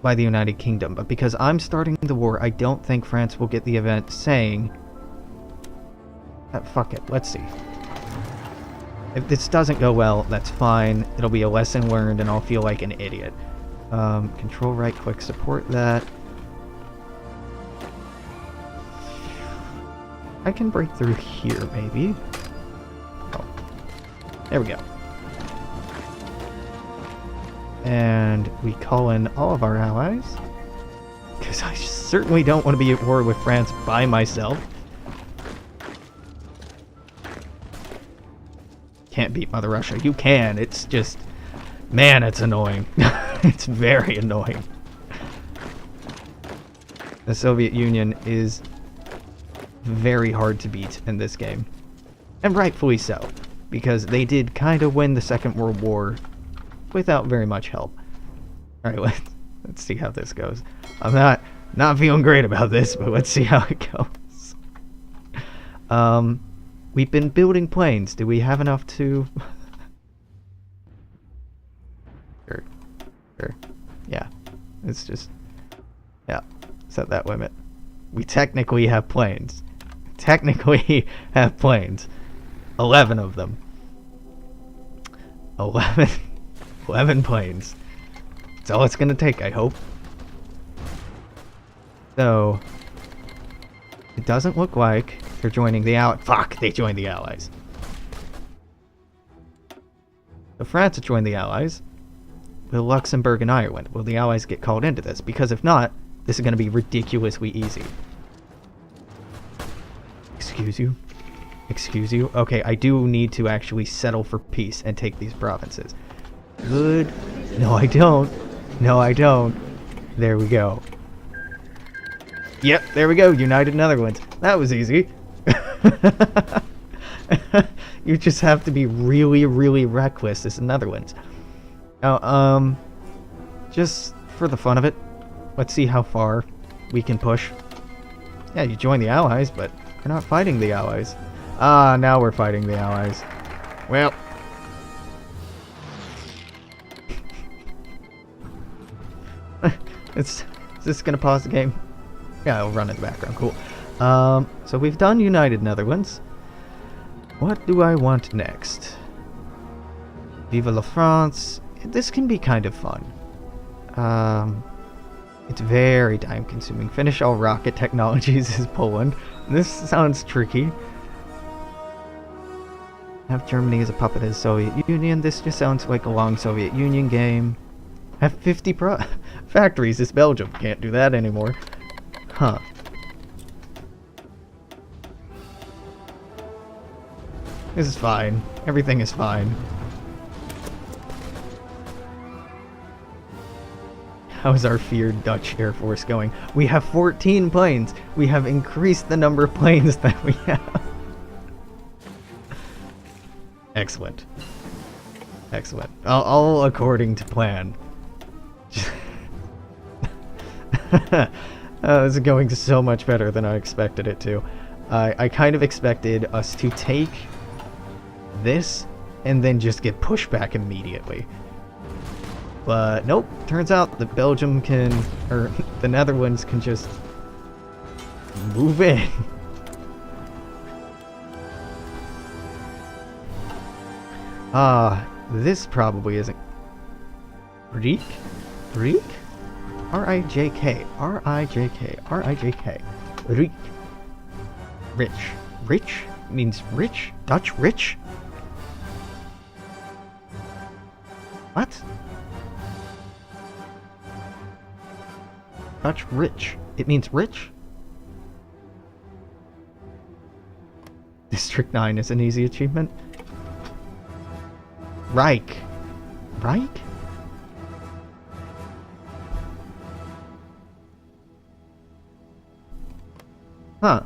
by the United Kingdom, but because I'm starting the war, I don't think France will get the event saying... fuck it, let's see. If this doesn't go well, that's fine. It'll be a lesson learned and I'll feel like an idiot. Control right click support that. I can break through here, maybe. Oh. There we go. And we call in all of our allies. Because I certainly don't want to be at war with France by myself. Can't beat Mother Russia. You can. It's just... Man, it's annoying. It's very annoying. The Soviet Union is very hard to beat in this game. And rightfully so. Because they did kind of win the Second World War without very much help. Alright, let's see how this goes. I'm not feeling great about this, but let's see how it goes. We've been building planes. Do we have enough to... Sure. Yeah. It's just... Yeah. Set that limit. We technically have planes. 11 of them. 11 planes. That's all it's gonna take, I hope. So... It doesn't look like they're joining the Allies. Fuck, they joined the Allies. So France has joined the Allies. Will Luxembourg and Ireland? Will the Allies get called into this? Because if not, this is going to be ridiculously easy. Excuse you? Excuse you? Okay, I do need to actually settle for peace and take these provinces. Good. No, I don't. No, I don't. There we go. Yep, there we go. United Netherlands. That was easy. You just have to be really, really reckless as the Netherlands. Now, just for the fun of it, let's see how far we can push. Yeah, you join the Allies, but we're not fighting the Allies. Ah, now we're fighting the Allies. Well. Is this gonna pause the game? Yeah, it'll run in the background. Cool. So we've done United Netherlands. What do I want next? Vive la France. This can be kind of fun. It's very time consuming. Finish all rocket technologies is Poland. This sounds tricky. Have Germany as a puppet as Soviet Union. This just sounds like a long Soviet Union game. Have 50 factories as Belgium. Can't do that anymore. Huh. This is fine. Everything is fine. How's our feared Dutch Air Force going? We have 14 planes. We have increased the number of planes that we have. Excellent. Excellent. All according to plan. This is going so much better than I expected it to. I kind of expected us to take this and then just get pushed back immediately. But nope, turns out that Belgium can, or the Netherlands can just move in. This probably isn't... Riek? Riek? R-I-J-K. R-I-J-K. R-I-J-K. Riek. Rich. Rich? Means rich? Dutch rich? What? Dutch rich. It means rich? District 9 is an easy achievement. Reich. Reich? Huh.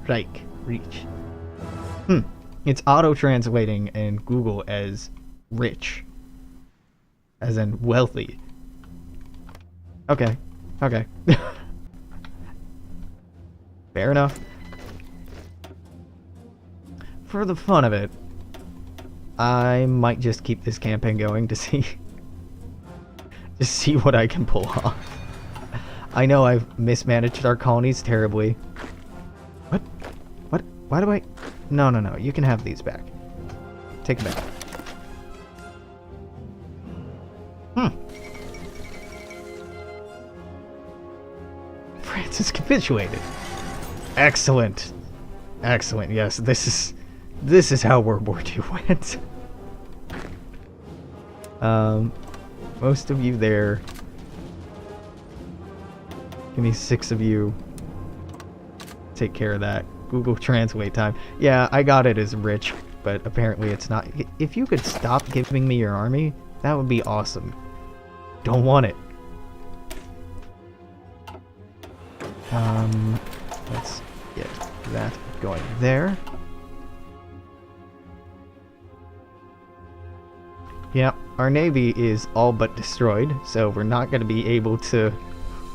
Reich. Reach. It's auto-translating in Google as rich. As in wealthy. Okay. Okay. Fair enough. For the fun of it, I might just keep this campaign going to see just see what I can pull off. I know I've mismanaged our colonies terribly. What? What? Why do I... No, no, no. You can have these back. Take them back. France is capitulated. Excellent. Excellent. Yes, this is how World War II went. Most of you there. Give me 6 of you. Take care of that. Google Translate time. Yeah, I got it as rich, but apparently it's not. If you could stop giving me your army, that would be awesome. Don't want it. Let's get that going there. Yeah, our navy is all but destroyed, so we're not going to be able to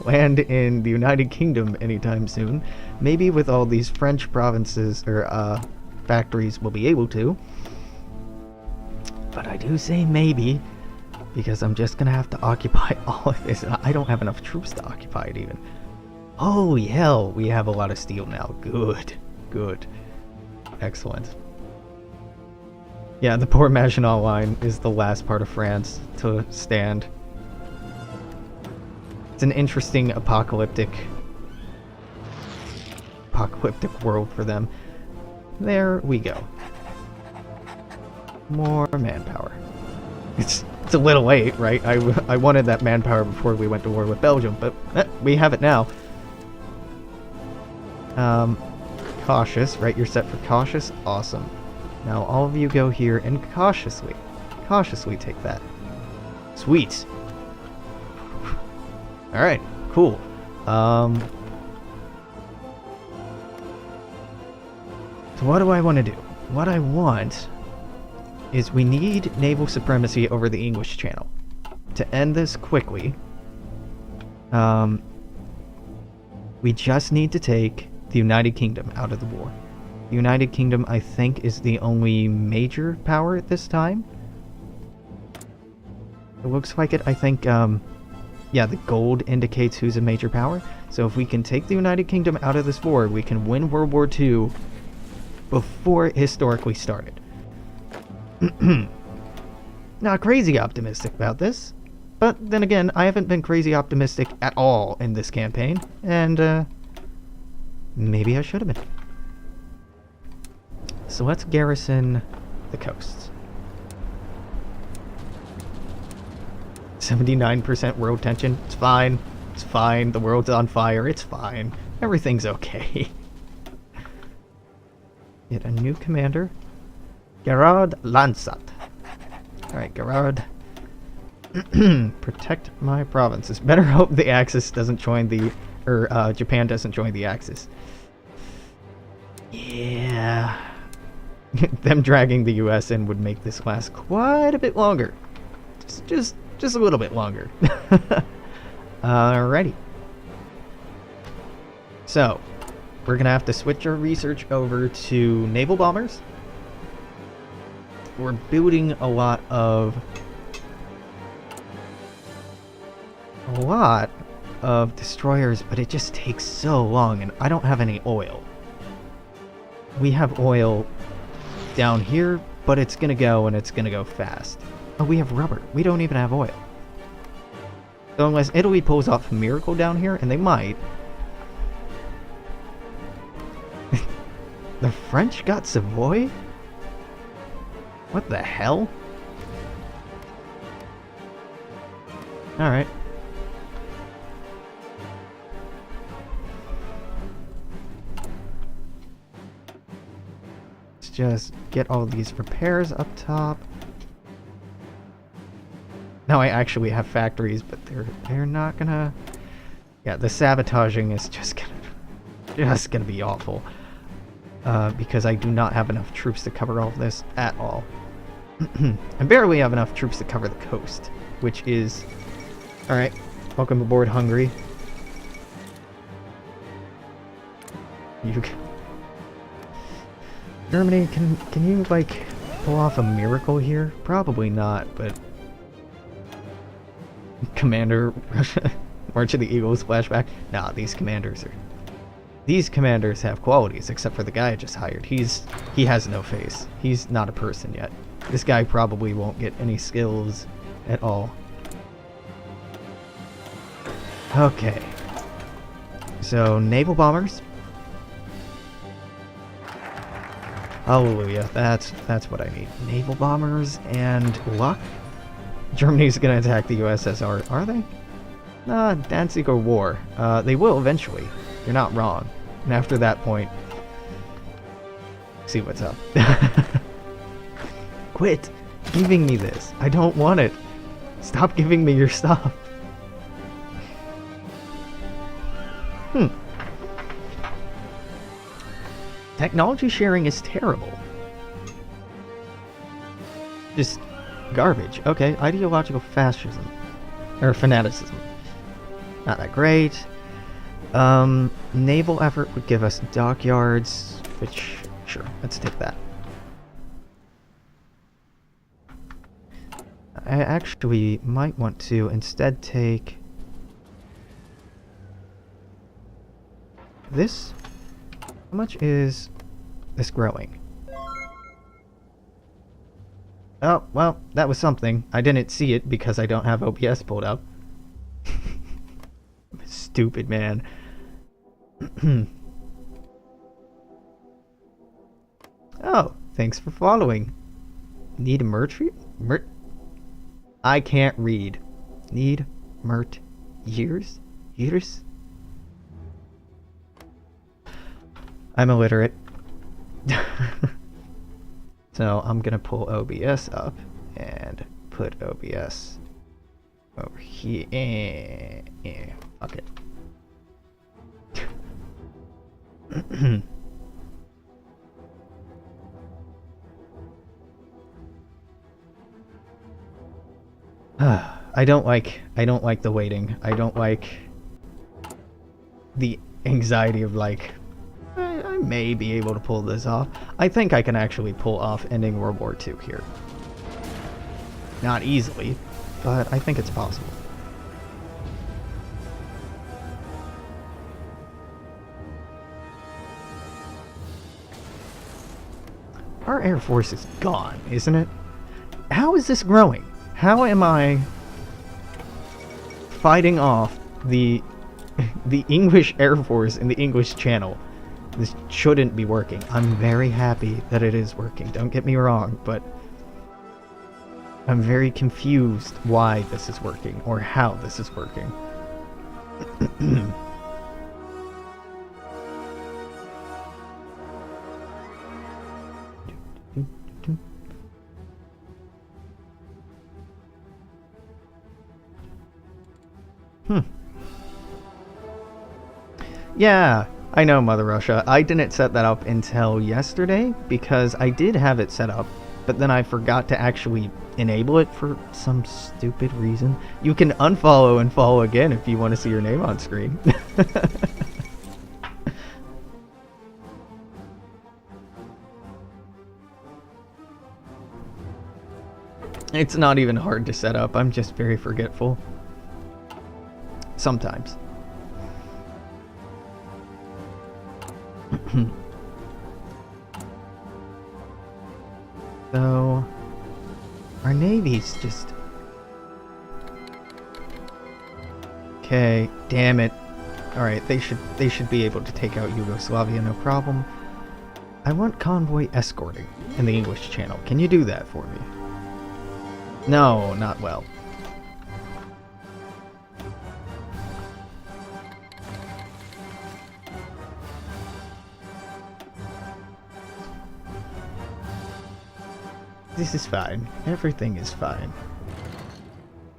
land in the United Kingdom anytime soon. Maybe with all these French provinces or factories we'll be able to. But I do say maybe, because I'm just going to have to occupy all of this. I don't have enough troops to occupy it even. Holy hell, we have a lot of steel now. Good. Good. Excellent. Yeah, the poor Maginot Line is the last part of France to stand. It's an interesting apocalyptic world for them. There we go. More manpower. It's a little late, right? I wanted that manpower before we went to war with Belgium, but we have it now. Cautious, right? You're set for cautious? Awesome. Now all of you go here and cautiously take that. Sweet. Alright, cool. So what do I want to do? What I want is we need naval supremacy over the English Channel. To end this quickly, we just need to take the United Kingdom out of the war. The United Kingdom, I think, is the only major power at this time. It looks like it. I think, yeah, the gold indicates who's a major power. So if we can take the United Kingdom out of this war, we can win World War II before it historically started. Not crazy optimistic about this, but then again, I haven't been crazy optimistic at all in this campaign, and maybe I should have been. So let's garrison the coasts. 79% world tension. It's fine. It's fine. The world's on fire. It's fine. Everything's okay. Get a new commander. Gerard Landsat. Alright, Gerard. Protect my provinces. Better hope the Axis doesn't join the... Or, Japan doesn't join the Axis. Yeah... Them dragging the US in would make this last quite a bit longer. Just a little bit longer. Alrighty. So, we're gonna have to switch our research over to naval bombers. We're building a lot of destroyers, but it just takes so long, and I don't have any oil. We have oil down here, but it's gonna go, and it's gonna go fast. Oh, we have rubber. We don't even have oil. So unless Italy pulls off a miracle down here, and they might. The French got Savoy? What the hell? Alright. Let's just get all these repairs up top. Now I actually have factories, but they're not gonna... Yeah, the sabotaging is just gonna be awful. Because I do not have enough troops to cover all of this at all. I barely have enough troops to cover the coast, which is... Alright, welcome aboard, Hungary. Germany, can you, like, pull off a miracle here? Probably not, but... Commander... March of the Eagles flashback? Nah, these commanders have qualities, except for the guy I just hired. He has no face. He's not a person yet. This guy probably won't get any skills at all. Okay. So, naval bombers. Hallelujah. That's what I need. Naval bombers and luck. Germany's gonna attack the USSR, are they? Nah, Danziger War. They will eventually. You're not wrong. And after that point, see what's up. Quit giving me this. I don't want it. Stop giving me your stuff. Technology sharing is terrible. Just garbage. Okay, ideological fascism. Or fanaticism. Not that great. Naval effort would give us dockyards, which, sure, let's take that. I actually might want to instead take this. How much is this growing? Oh, well, that was something. I didn't see it because I don't have OBS pulled up. Stupid man. Oh, thanks for following. Need a Mert? I can't read. Need Mert years? Years? I'm illiterate. So I'm gonna pull OBS up and put OBS over here. Yeah, fuck it. I don't like the waiting. I don't like the anxiety of like, I may be able to pull this off. I think I can actually pull off ending World War II here. Not easily, but I think it's possible. Our Air Force is gone, isn't it? How is this growing? How am I fighting off the English Air Force in the English Channel? This shouldn't be working. I'm very happy that it is working. Don't get me wrong, but I'm very confused why this is working or how this is working. Yeah, I know, Mother Russia. I didn't set that up until yesterday because I did have it set up, but then I forgot to actually enable it for some stupid reason. You can unfollow and follow again if you want to see your name on screen. It's not even hard to set up. I'm just very forgetful. Sometimes. So, our navy's just... Okay, damn it. Alright, they should be able to take out Yugoslavia, no problem. I want convoy escorting in the English Channel. Can you do that for me? No, not well. This is fine. Everything is fine.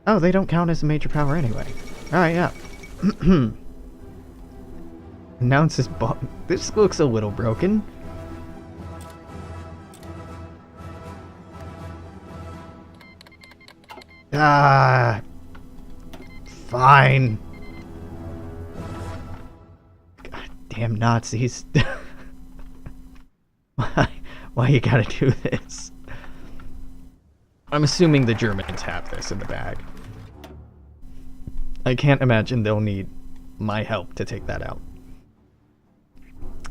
Oh, they don't count as a major power anyway. Alright, yeah. Announces bomb. This looks a little broken. Ah, fine. God damn Nazis. Why you gotta do this? I'm assuming the Germans have this in the bag. I can't imagine they'll need my help to take that out.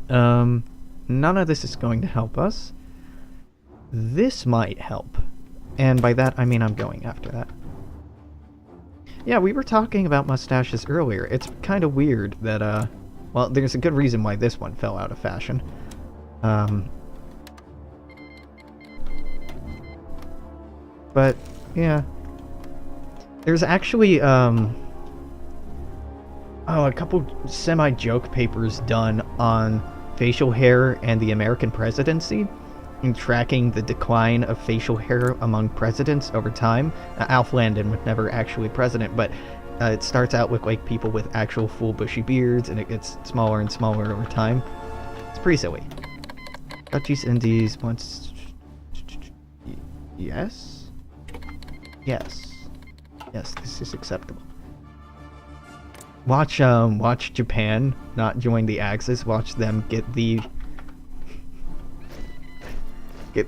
None of this is going to help us. This might help. And by that, I mean I'm going after that. Yeah, we were talking about mustaches earlier. It's kind of weird that, well, there's a good reason why this one fell out of fashion. But, yeah. There's actually, a couple semi-joke papers done on facial hair and the American presidency, and tracking the decline of facial hair among presidents over time. Alf Landon was never actually president, but it starts out with like people with actual full bushy beards, and it gets smaller and smaller over time. It's pretty silly. Dutchies Indies wants... Yes? Yes. Yes, this is acceptable. Watch Japan not join the Axis. Watch them get the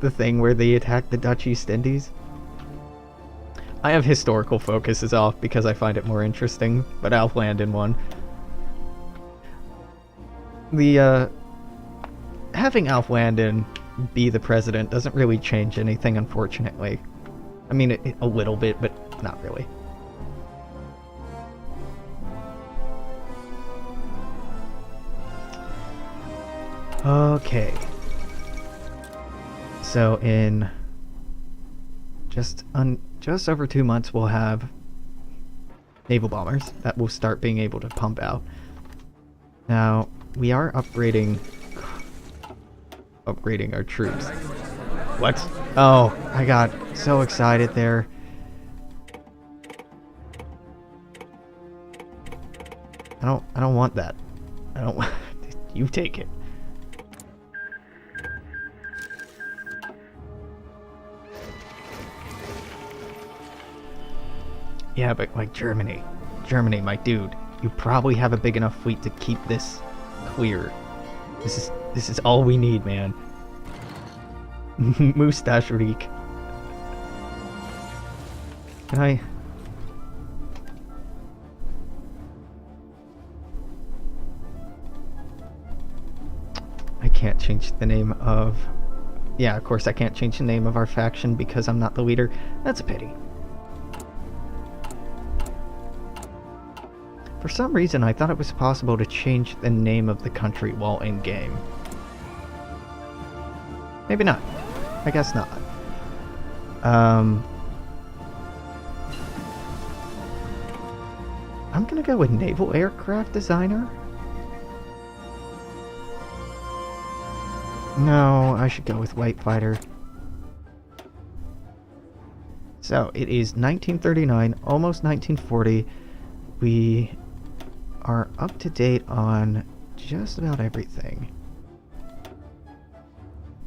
thing where they attack the Dutch East Indies. I have historical focuses off because I find it more interesting, but Alf Landon won. The having Alf Landon be the president doesn't really change anything, unfortunately. I mean, a little bit, but not really. Okay. So in just over 2 months, we'll have naval bombers that will start being able to pump out. Now, we are upgrading our troops. What? Oh, I got so excited there. I don't want that. I don't want... You take it. Yeah, but like Germany, my dude, you probably have a big enough fleet to keep this clear. This is all we need, man. Mustache Reek. Can I can't change the name of... Yeah, of course I can't change the name of our faction because I'm not the leader. That's a pity. For some reason, I thought it was possible to change the name of the country while in-game. Maybe not. I guess not. I'm gonna go with Naval Aircraft Designer. No, I should go with White Fighter. So, it is 1939, almost 1940. We are up to date on just about everything.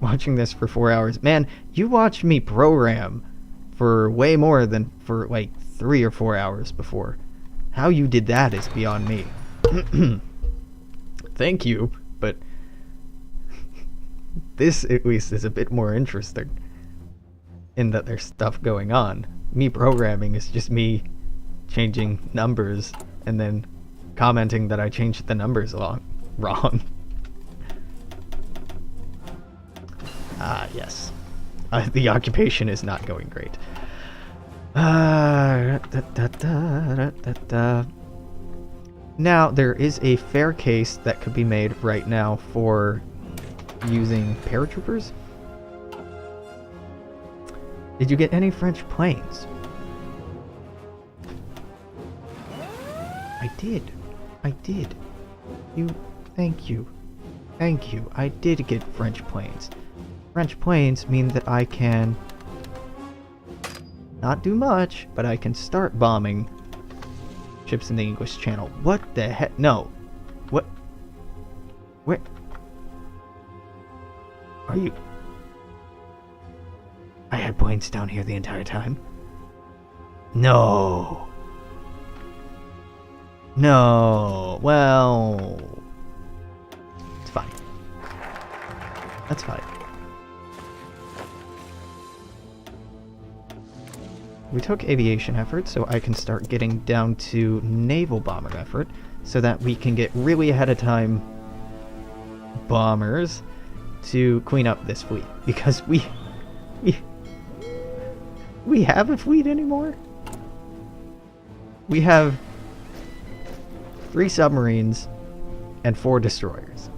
Watching this for 4 hours. Man, you watched me program for way more than for like 3 or 4 hours before. How you did that is beyond me. Thank you, but this at least is a bit more interesting. in that there's stuff going on. Me programming is just me changing numbers and then commenting that I changed the numbers wrong. Yes. The occupation is not going great. Now, there is a fair case that could be made right now for using paratroopers. Did you get any French planes? I did. Thank you. I did get French planes. French planes mean that I can not do much, but I can start bombing ships in the English Channel. What the heck? No. What? Where? Are you? I had planes down here the entire time. No. Well, it's fine. That's fine. We took aviation effort, so I can start getting down to naval bomber effort, so that we can get really ahead of time bombers to clean up this fleet. Because we have a fleet anymore? We have 3 submarines and 4 destroyers.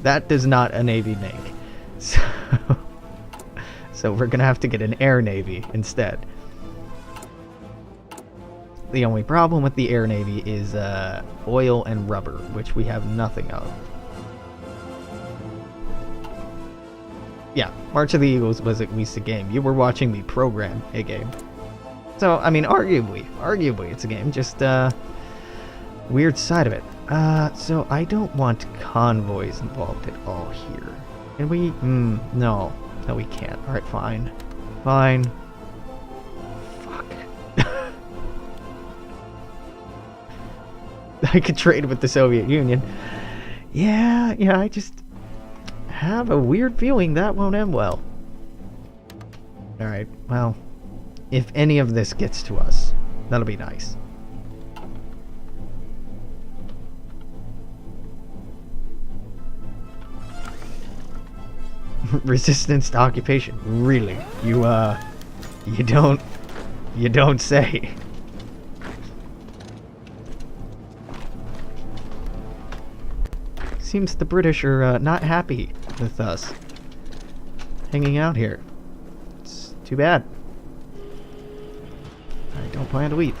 That does not a navy make. So we're gonna have to get an air navy instead. The only problem with the air navy is oil and rubber, which we have nothing of. Yeah, March of the Eagles was at least a game. You were watching me program a game. So, I mean, arguably it's a game, just weird side of it. So I don't want convoys involved at all here. Can we? No, we can't. Alright, fine. Fuck. I could trade with the Soviet Union. Yeah, I just have a weird feeling that won't end well. Alright, well, if any of this gets to us, that'll be nice. Resistance to occupation. Really? You don't say. Seems the British are not happy with us hanging out here. It's too bad. I don't plan to leave.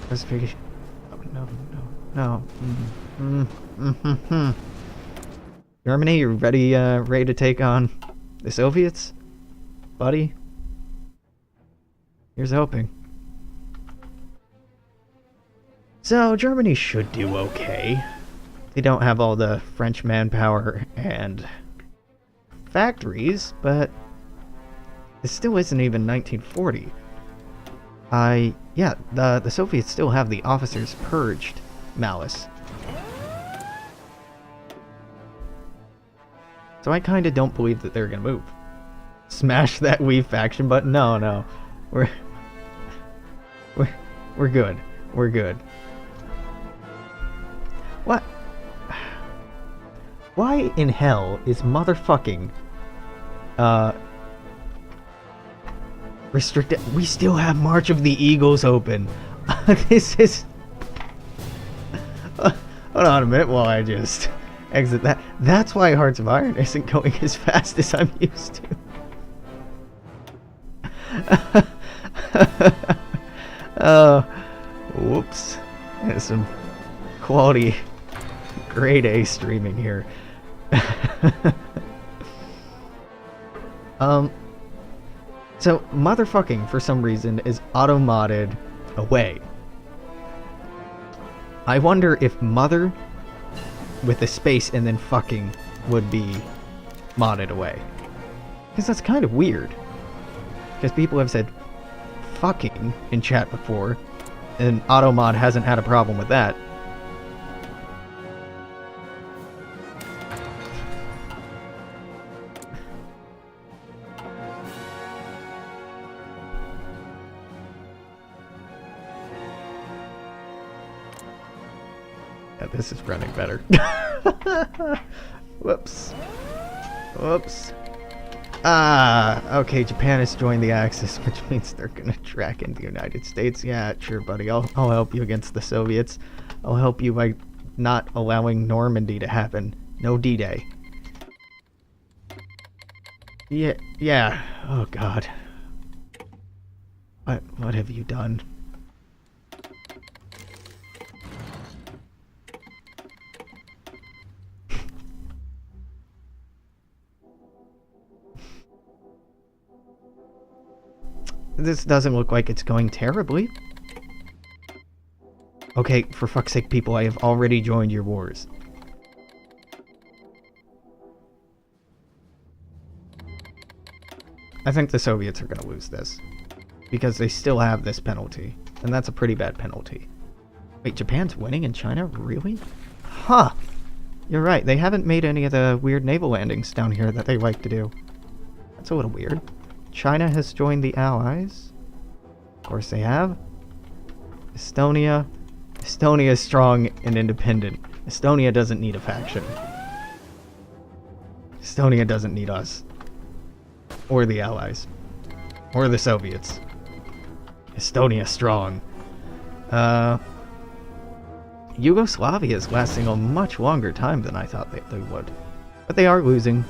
Classification. Oh, no. Germany, you ready to take on the Soviets? Buddy? Here's hoping. So, Germany should do okay. They don't have all the French manpower and factories, but it still isn't even 1940. The Soviets still have the officers purged malice. So I kinda don't believe that they're gonna move. Smash that Leave faction button? No. We're good. We're good. What? Why in hell is motherfucking restricted? We still have March of the Eagles open. This is hold on a minute while I just exit that. That's why Hearts of Iron isn't going as fast as I'm used to. Whoops. There's some quality grade A streaming here. So motherfucking for some reason is auto-modded away. I wonder if mother with a space and then fucking would be modded away. Because that's kind of weird. Because people have said fucking in chat before, and AutoMod hasn't had a problem with that. Yeah, this is running better. Whoops. Whoops. Ah, okay, Japan has joined the Axis, which means they're gonna track in the United States. Yeah, sure, buddy. I'll help you against the Soviets. I'll help you by not allowing Normandy to happen. No D-Day. Yeah. Oh, God. What have you done? This doesn't look like it's going terribly. Okay, for fuck's sake, people, I have already joined your wars. I think the Soviets are gonna lose this. Because they still have this penalty. And that's a pretty bad penalty. Wait, Japan's winning in China? Really? Huh! You're right, they haven't made any of the weird naval landings down here that they like to do. That's a little weird. China has joined the Allies. Of course they have. Estonia. Estonia is strong and independent. Estonia doesn't need a faction. Estonia doesn't need us. Or the Allies. Or the Soviets. Estonia strong. Yugoslavia is lasting a much longer time than I thought they would. But they are losing.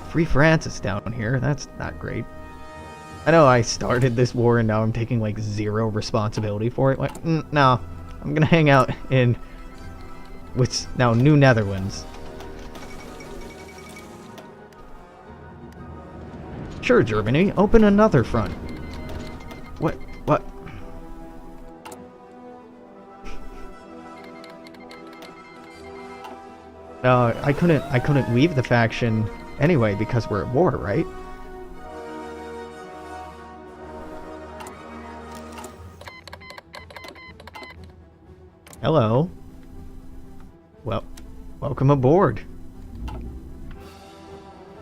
Free France is down here. That's not great. I know I started this war and now I'm taking like zero responsibility for it. Like, no. I'm gonna hang out in what's now New Netherlands. Sure, Germany, open another front. What? I couldn't leave the faction anyway because we're at war, right? Hello. Well, welcome aboard.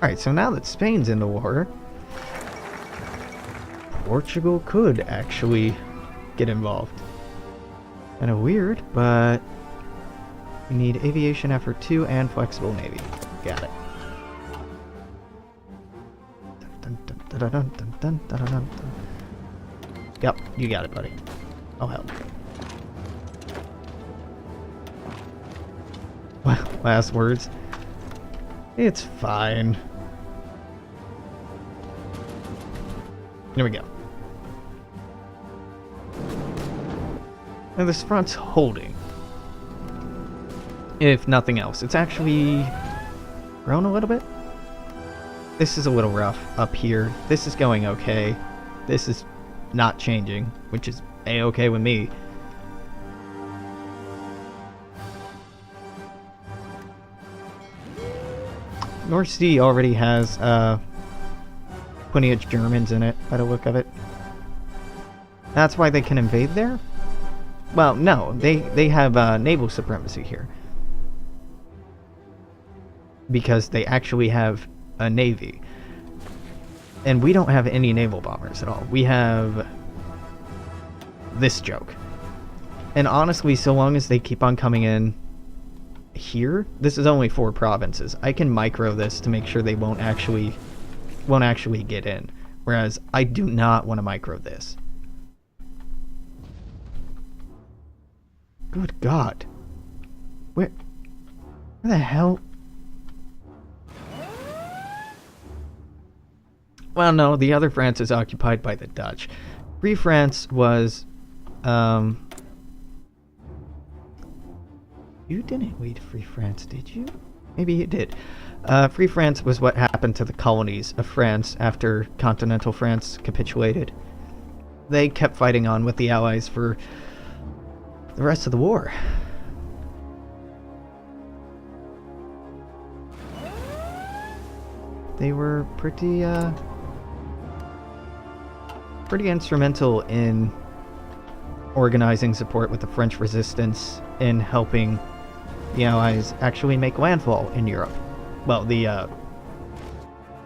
Alright, so now that Spain's in the war, Portugal could actually get involved. Kind of weird, but we need aviation effort 2 and flexible navy. Got it. Yep, you got it, buddy. I'll help. Last words. It's fine. There we go. And this front's holding. If nothing else. It's actually grown a little bit. This is a little rough up here. This is going okay. This is not changing, which is a-okay with me. North Sea already has plenty of Germans in it, by the look of it. That's why they can invade there? Well, no, they have naval supremacy here. Because they actually have a navy. And we don't have any naval bombers at all. We have this joke. And honestly, so long as they keep on coming in here, this is only 4 provinces. I can micro this to make sure they won't actually get in. Whereas I do not want to micro this. Good God. Where the hell? Well, no, the other France is occupied by the Dutch. Free France was, you didn't lead Free France, did you? Maybe you did. Free France was what happened to the colonies of France after continental France capitulated. They kept fighting on with the Allies for the rest of the war. They were pretty instrumental in organizing support with the French resistance in helping the Allies actually make landfall in Europe. Well,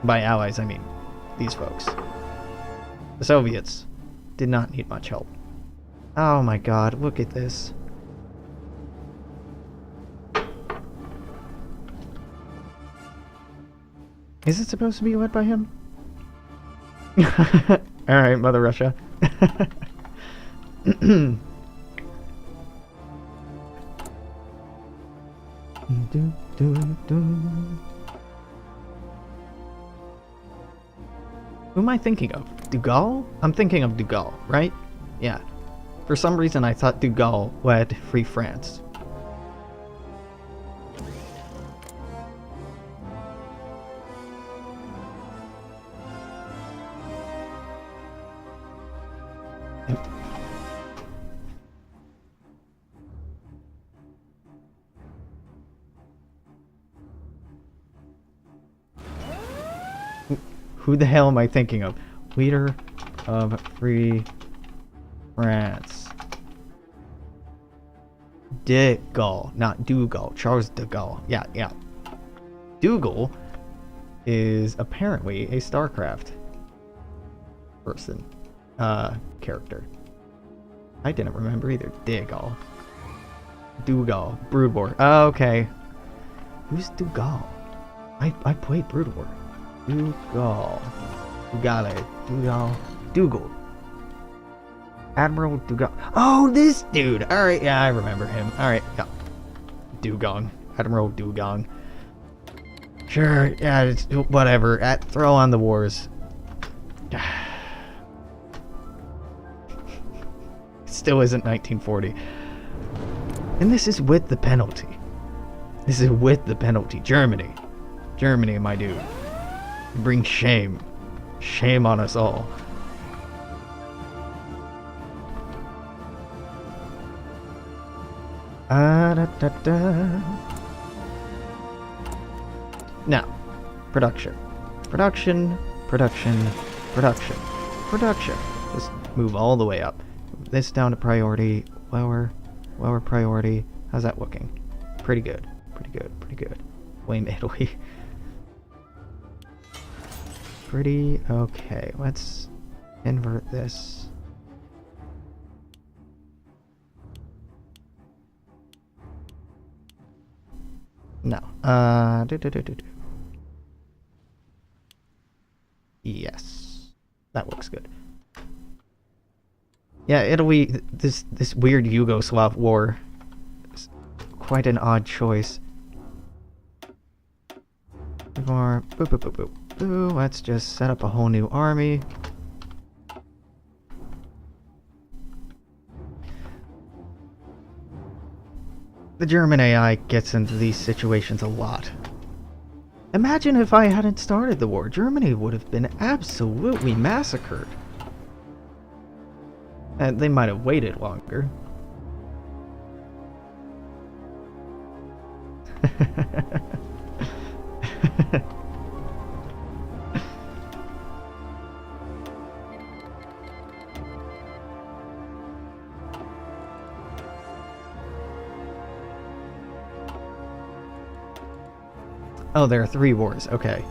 by Allies, I mean these folks. The Soviets did not need much help. Oh my God, look at this. Is it supposed to be led by him? Alright, Mother Russia. Who am I thinking of? Dougal? I'm thinking of Dougal, right? Yeah. For some reason I thought Dougal led Free France. Who the hell am I thinking of? Leader of Free France. De Gaulle, not Dougal. Charles de Gaulle. Yeah, yeah. Dougal is apparently a StarCraft person. Character. I didn't remember either. De Gaulle. Dougal. Brood War. Okay. Who's Dougal? I played Brood War. Dougal. Dougal. Admiral Dougal. Oh, this dude! Alright, yeah, I remember him. Alright, yeah. Dugong. Admiral Dugong. Sure, yeah, it's, whatever. Throw on the wars. Still isn't 1940. And this is with the penalty. This is with the penalty. Germany. Germany, my dude. Bring shame. Shame on us all. Now, production. Production, production, production, production. Just move all the way up. Move this down to priority. Lower, lower priority. How's that looking? Pretty good. Pretty good. Pretty good. Blame Italy. Pretty okay. Let's invert this. No. Yes. That looks good. Yeah, Italy, this weird Yugoslav war is quite an odd choice. More boop boop boop boop. Ooh, let's just set up a whole new army. The German AI gets into these situations a lot. Imagine if I hadn't started the war. Germany would have been absolutely massacred. And they might have waited longer. Oh, there are 3 wars. Okay.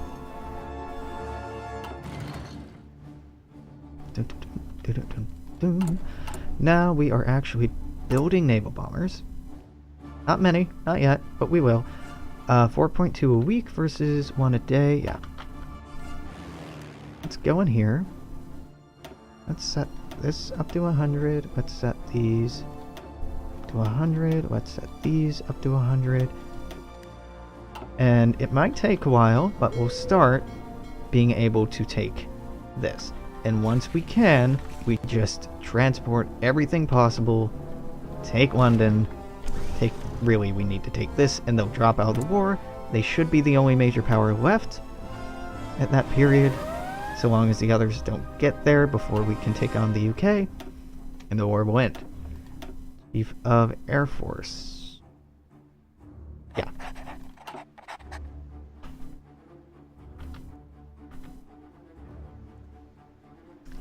Now we are actually building naval bombers. Not many, not yet, but we will. 4.2 a week versus 1 a day. Yeah. Let's go in here. Let's set this up to 100. Let's set these to 100. Let's set these up to 100. And it might take a while, but we'll start being able to take this. And once we can, we just transport everything possible, take London, really we need to take this, and they'll drop out of the war. They should be the only major power left at that period, so long as the others don't get there before we can take on the UK, and the war will end. Chief of Air Force. Yeah.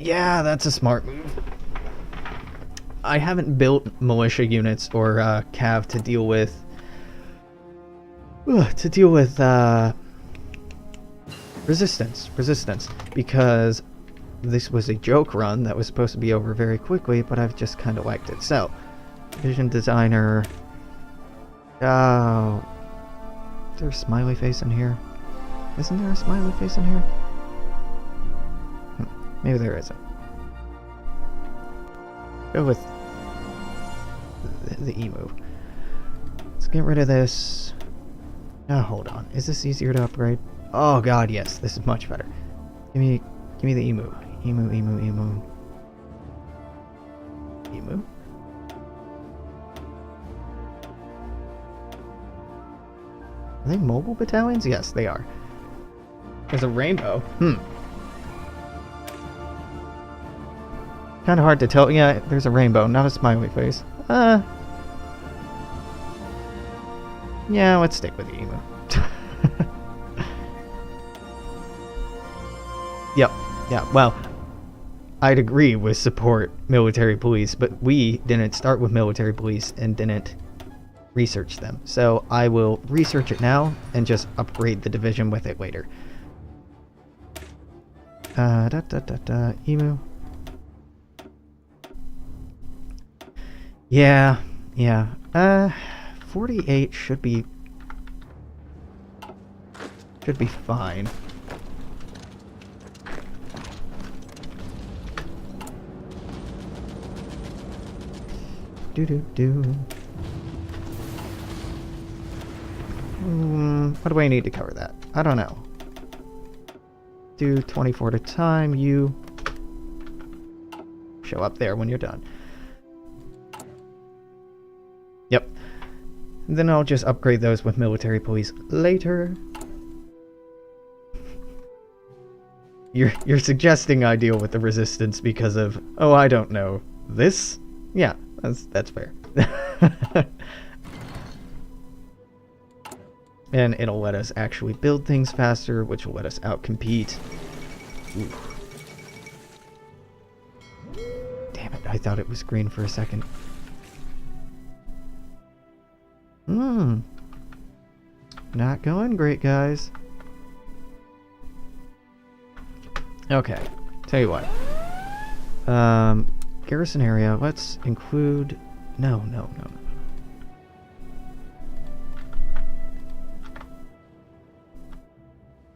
Yeah, that's a smart move. I haven't built militia units or cav to deal with resistance, because this was a joke run that was supposed to be over very quickly, but I've just kind of liked it. So, division designer. Oh, is there a smiley face in here? Isn't there a smiley face in here? Maybe there isn't. Go with the emu. Let's get rid of this. Oh, hold on. Is this easier to upgrade? Oh god, yes. This is much better. Give me the emu. Emu. Emu? Are they mobile battalions? Yes, they are. There's a rainbow. Kind of hard to tell. Yeah, there's a rainbow, not a smiley face. Yeah, let's stick with the emu. Yep. Yeah, well, I'd agree with support military police, but we didn't start with military police and didn't research them. So I will research it now and just upgrade the division with it later. Emu. Yeah. 48 should be fine. What do I need to cover that? I don't know. Do 24 at a time. You show up there when you're done. Yep. And then I'll just upgrade those with military police later. You're suggesting I deal with the resistance because of, oh, I don't know, this? Yeah, that's fair. And it'll let us actually build things faster, which will let us outcompete. Ooh. Damn it, I thought it was green for a second. Not going great, guys. Okay, tell you what. Garrison area, let's include... No.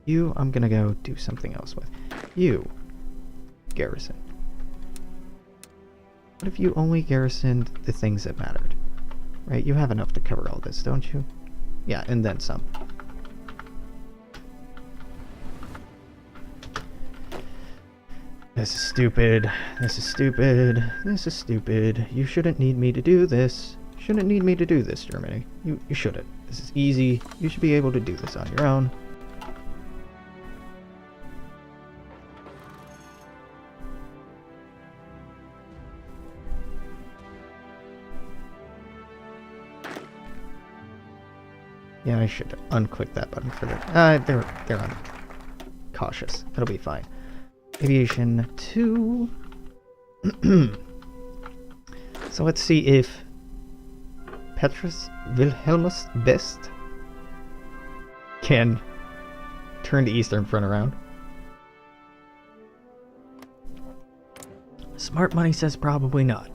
You, I'm gonna go do something else with. You, garrison. What if you only garrisoned the things that mattered? Right, you have enough to cover all this, don't you? Yeah, and then some. This is stupid. This is stupid. This is stupid. You shouldn't need me to do this. You shouldn't need me to do this, Germany. You shouldn't. This is easy. You should be able to do this on your own. Yeah, I should unclick that button for them. They're cautious. It'll be fine. Aviation 2. So let's see if Petrus Wilhelmus Best can turn the Eastern Front around. Smart money says probably not.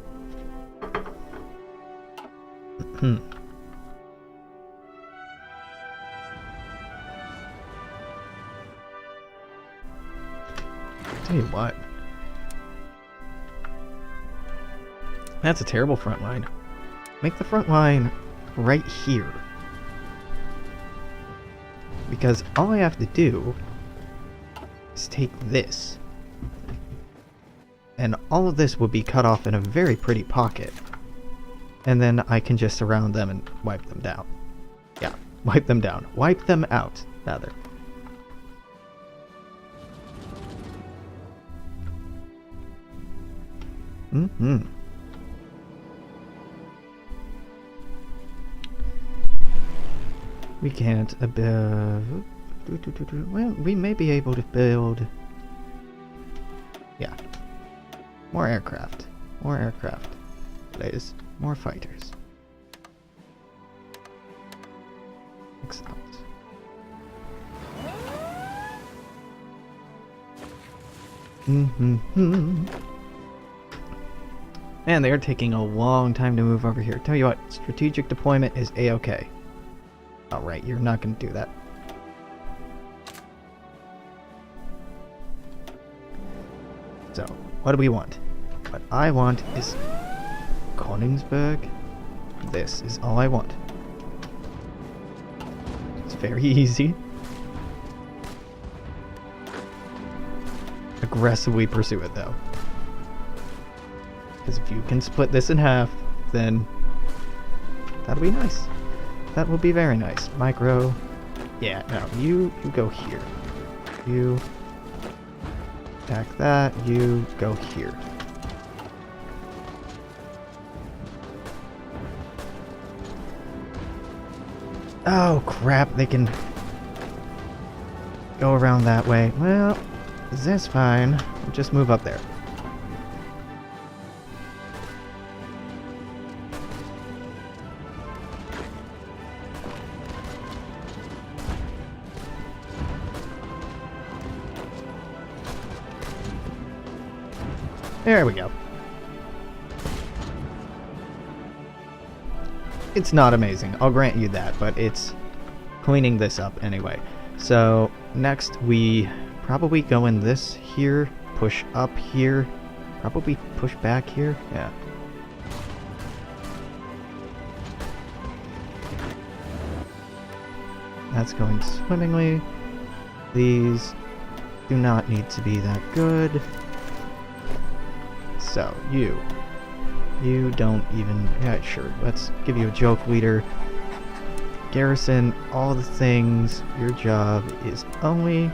Tell you what. That's a terrible front line. Make the front line right here. Because all I have to do is take this. And all of this will be cut off in a very pretty pocket. And then I can just surround them and wipe them down. Yeah, wipe them down. Wipe them out, rather. We can't build... Well, we may be able to build... Yeah. More aircraft. More aircraft. Please. More fighters. Excellent. Man, they are taking a long time to move over here. Tell you what, strategic deployment is A-okay. Alright, you're not going to do that. So, what do we want? What I want is Königsberg. This is all I want. It's very easy. Aggressively pursue it, though. Because if you can split this in half, then that'll be nice. That will be very nice. Micro. Yeah, no, you go here. You attack that. You go here. Oh, crap. They can go around that way. Well, that's fine. Just move up there. There we go. It's not amazing, I'll grant you that, but it's cleaning this up anyway. So next we probably go in this here, push up here, probably push back here, yeah. That's going swimmingly. These do not need to be that good. So, you don't even, yeah, sure, let's give you a joke leader. Garrison, all the things, your job is only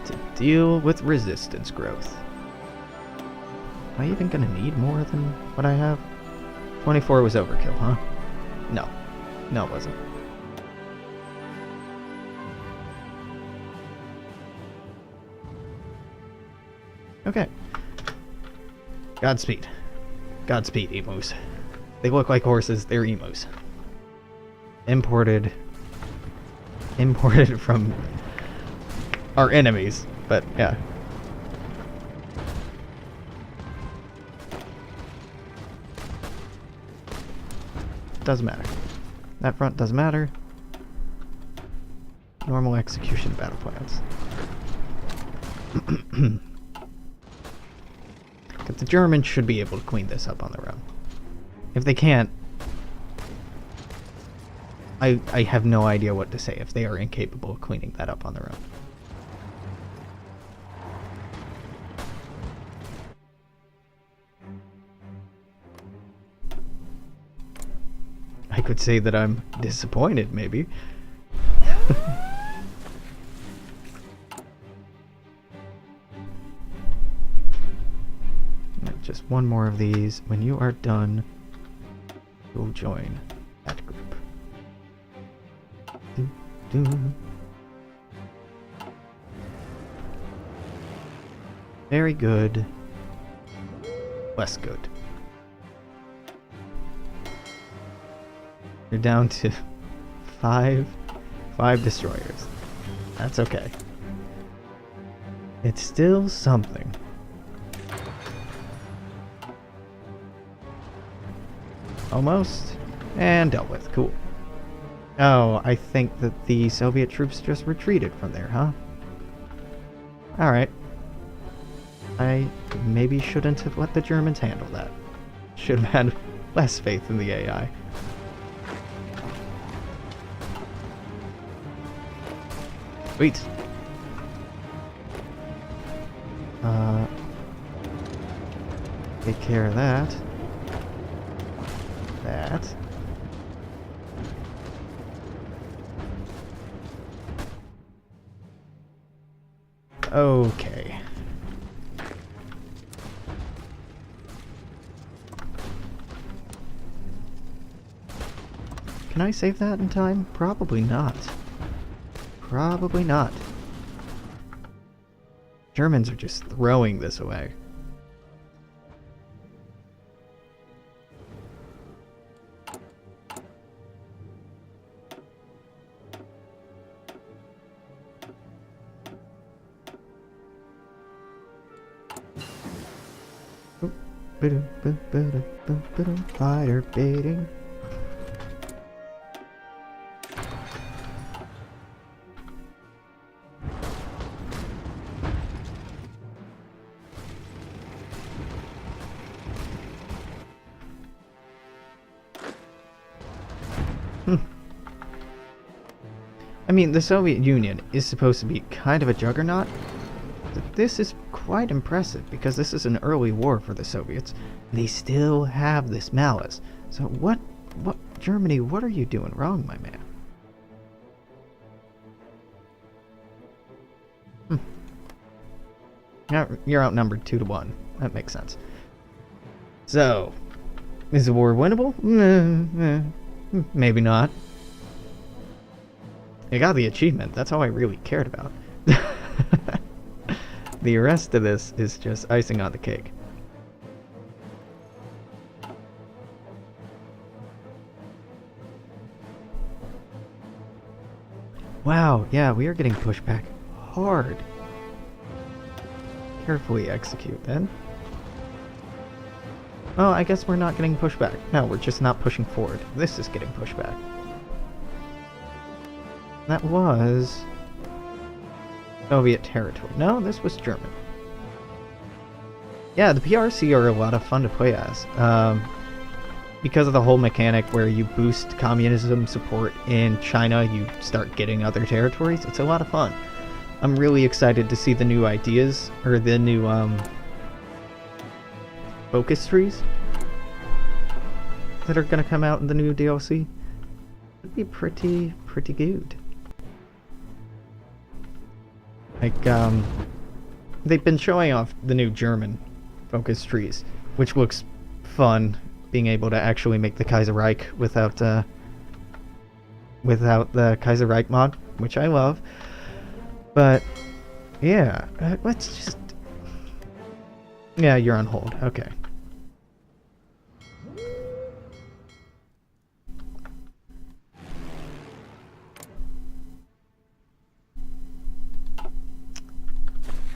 to deal with resistance growth. Am I even gonna need more than what I have? 24 was overkill, huh? No. No, it wasn't. Okay. Godspeed. Godspeed, emus. They look like horses, they're emus. Imported from our enemies, but yeah. Doesn't matter. That front doesn't matter. Normal execution battle plans. But the Germans should be able to clean this up on their own. If they can't, I have no idea what to say if they are incapable of cleaning that up on their own. I could say that I'm disappointed, maybe. Just one more of these. When you are done, you'll join that group. Very good. Less good. You're down to five destroyers. That's okay. It's still something. Almost. And dealt with. Cool. Oh, I think that the Soviet troops just retreated from there, huh? Alright. I maybe shouldn't have let the Germans handle that. Should have had less faith in the AI. Sweet. Take care of that. That. Okay. Can I save that in time? Probably not. Probably not. Germans are just throwing this away. Fighter baiting. I mean, the Soviet Union is supposed to be kind of a juggernaut. But this is quite impressive because this is an early war for the Soviets. They still have this malice. So what, Germany, what are you doing wrong, my man? You're outnumbered 2-1. That makes sense. So, is the war winnable? Maybe not. I got the achievement. That's all I really cared about. The rest of this is just icing on the cake. Wow, yeah, we are getting pushed back hard. Carefully execute, then. Oh, I guess we're not getting pushed back. No, we're just not pushing forward. This is getting pushed back. That was Soviet territory. No, this was German. Yeah, the PRC are a lot of fun to play as. Because of the whole mechanic where you boost communism support in China, you start getting other territories. It's a lot of fun. I'm really excited to see the new ideas, or the new focus trees that are going to come out in the new DLC. It'd be pretty good. Like, they've been showing off the new German focus trees, which looks fun, being able to actually make the Kaiser Reich without the Kaiser Reich mod, which I love. But, yeah, let's just... Yeah, you're on hold. Okay.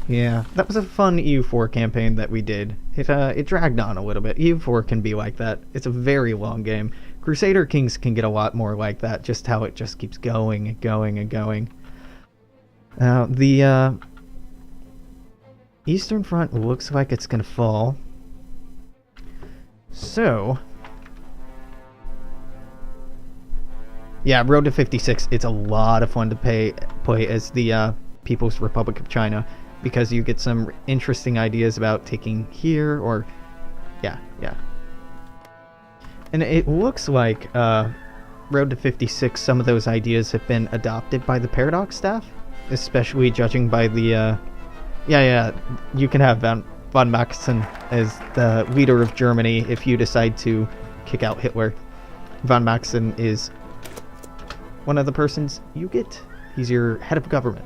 Yeah, that was a fun EU4 campaign that we did. It dragged on a little bit. EU4 can be like that. It's a very long game. Crusader Kings can get a lot more like that, just how it just keeps going and going and going. The Eastern Front looks like it's gonna fall. So... yeah, Road to 56, it's a lot of fun to play as the People's Republic of China, because you get some interesting ideas about taking here, or... yeah. And it looks like Road to 56, some of those ideas have been adopted by the Paradox staff, especially judging by the... yeah, you can have von Maxen as the leader of Germany if you decide to kick out Hitler. Von Maxen is one of the persons you get. He's your head of government.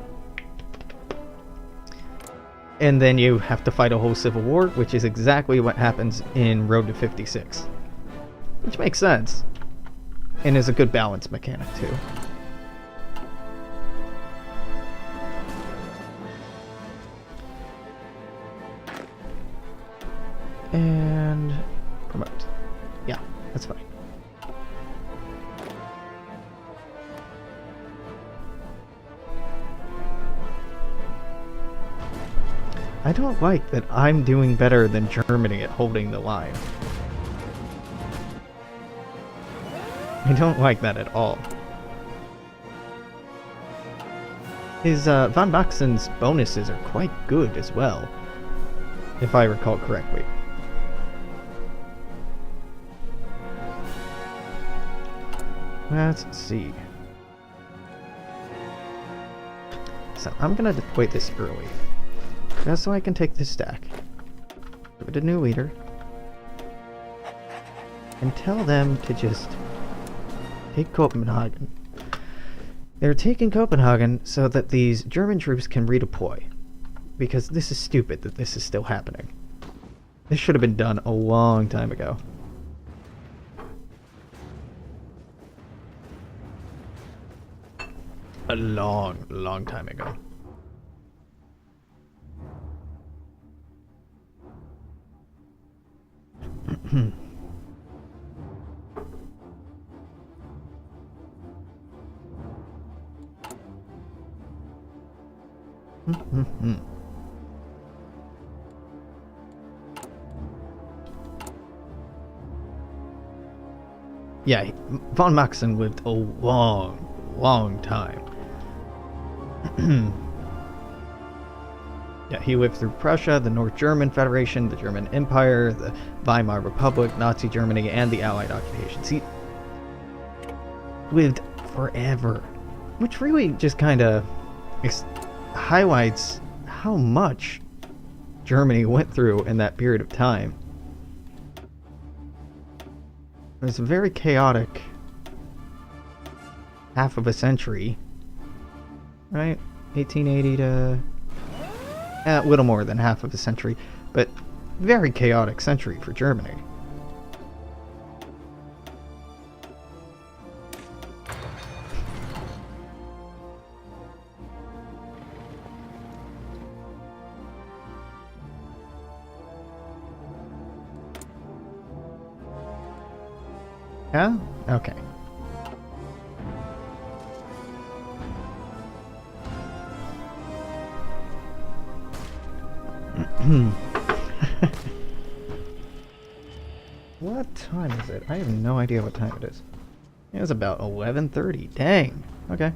And then you have to fight a whole civil war, which is exactly what happens in Road to 56. Which makes sense. And is a good balance mechanic, too. And... promote. Yeah, that's fine. I don't like that I'm doing better than Germany at holding the line. I don't like that at all. His von Maxen's bonuses are quite good as well, if I recall correctly. Let's see. So I'm gonna deploy this early, just so I can take this stack, give it a new leader, and tell them to just take Copenhagen. They're taking Copenhagen so that these German troops can redeploy, because this is stupid that this is still happening. This should have been done a long time ago. A long time ago. Yeah, von Maxen lived a long, long time. Yeah, he lived through Prussia, the North German Federation, the German Empire, the Weimar Republic, Nazi Germany, and the Allied occupations. He lived forever, which really just kind of highlights how much Germany went through in that period of time. It was a very chaotic half of a century, right? 1880 to a little more than half of a century, but very chaotic century for Germany. Yeah? Okay. What time is it? I have no idea what time it is. It was about 11:30. Dang. Okay.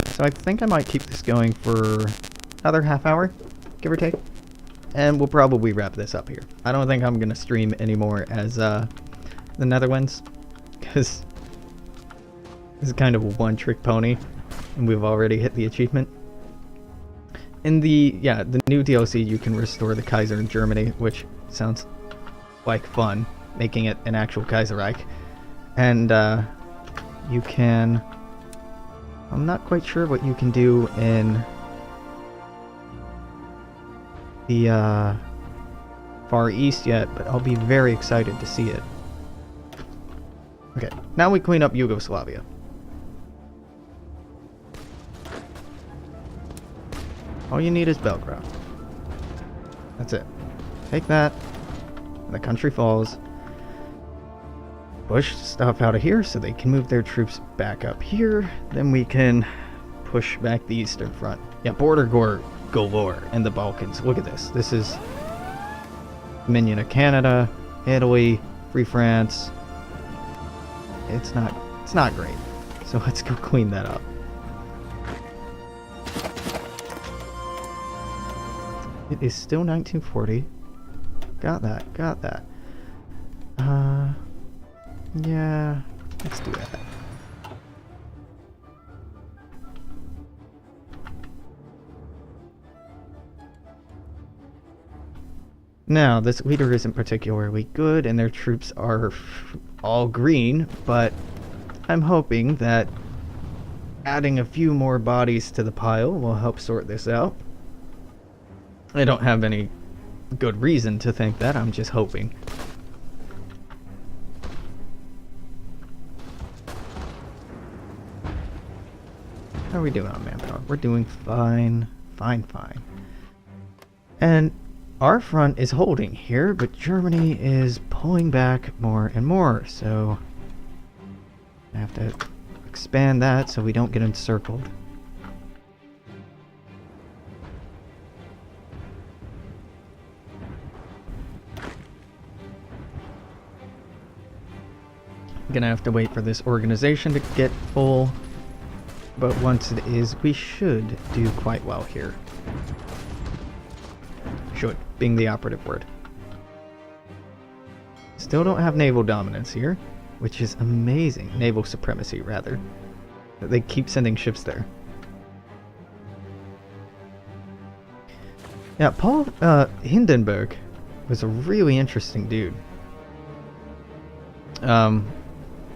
So I think I might keep this going for another half hour, give or take. And we'll probably wrap this up here. I don't think I'm going to stream anymore as the Netherlands, because this is kind of a one-trick pony, and we've already hit the achievement. In the new DLC, you can restore the Kaiser in Germany, which sounds like fun, making it an actual Kaiserreich. And you can... I'm not quite sure what you can do in the Far East yet, but I'll be very excited to see it. Okay, now we clean up Yugoslavia. All you need is Belgrade. That's it. Take that, and the country falls. Push stuff out of here so they can move their troops back up here. Then we can push back the Eastern Front. Yeah, border galore in the Balkans. Look at this. This is Dominion of Canada, Italy, Free France. It's not great. So let's go clean that up. It is still 1940. Got that. Yeah, let's do that. Now, this leader isn't particularly good, and their troops are all green, but I'm hoping that adding a few more bodies to the pile will help sort this out. I don't have any good reason to think that, I'm just hoping. How are we doing on manpower? We're doing fine. Fine. And our front is holding here, but Germany is pulling back more and more, so I have to expand that so we don't get encircled. I'm gonna have to wait for this organization to get full, but once it is, we should do quite well here. Should, being the operative word. Still don't have naval dominance here, which is amazing. Naval supremacy, rather. They keep sending ships there. Yeah, Paul Hindenburg was a really interesting dude.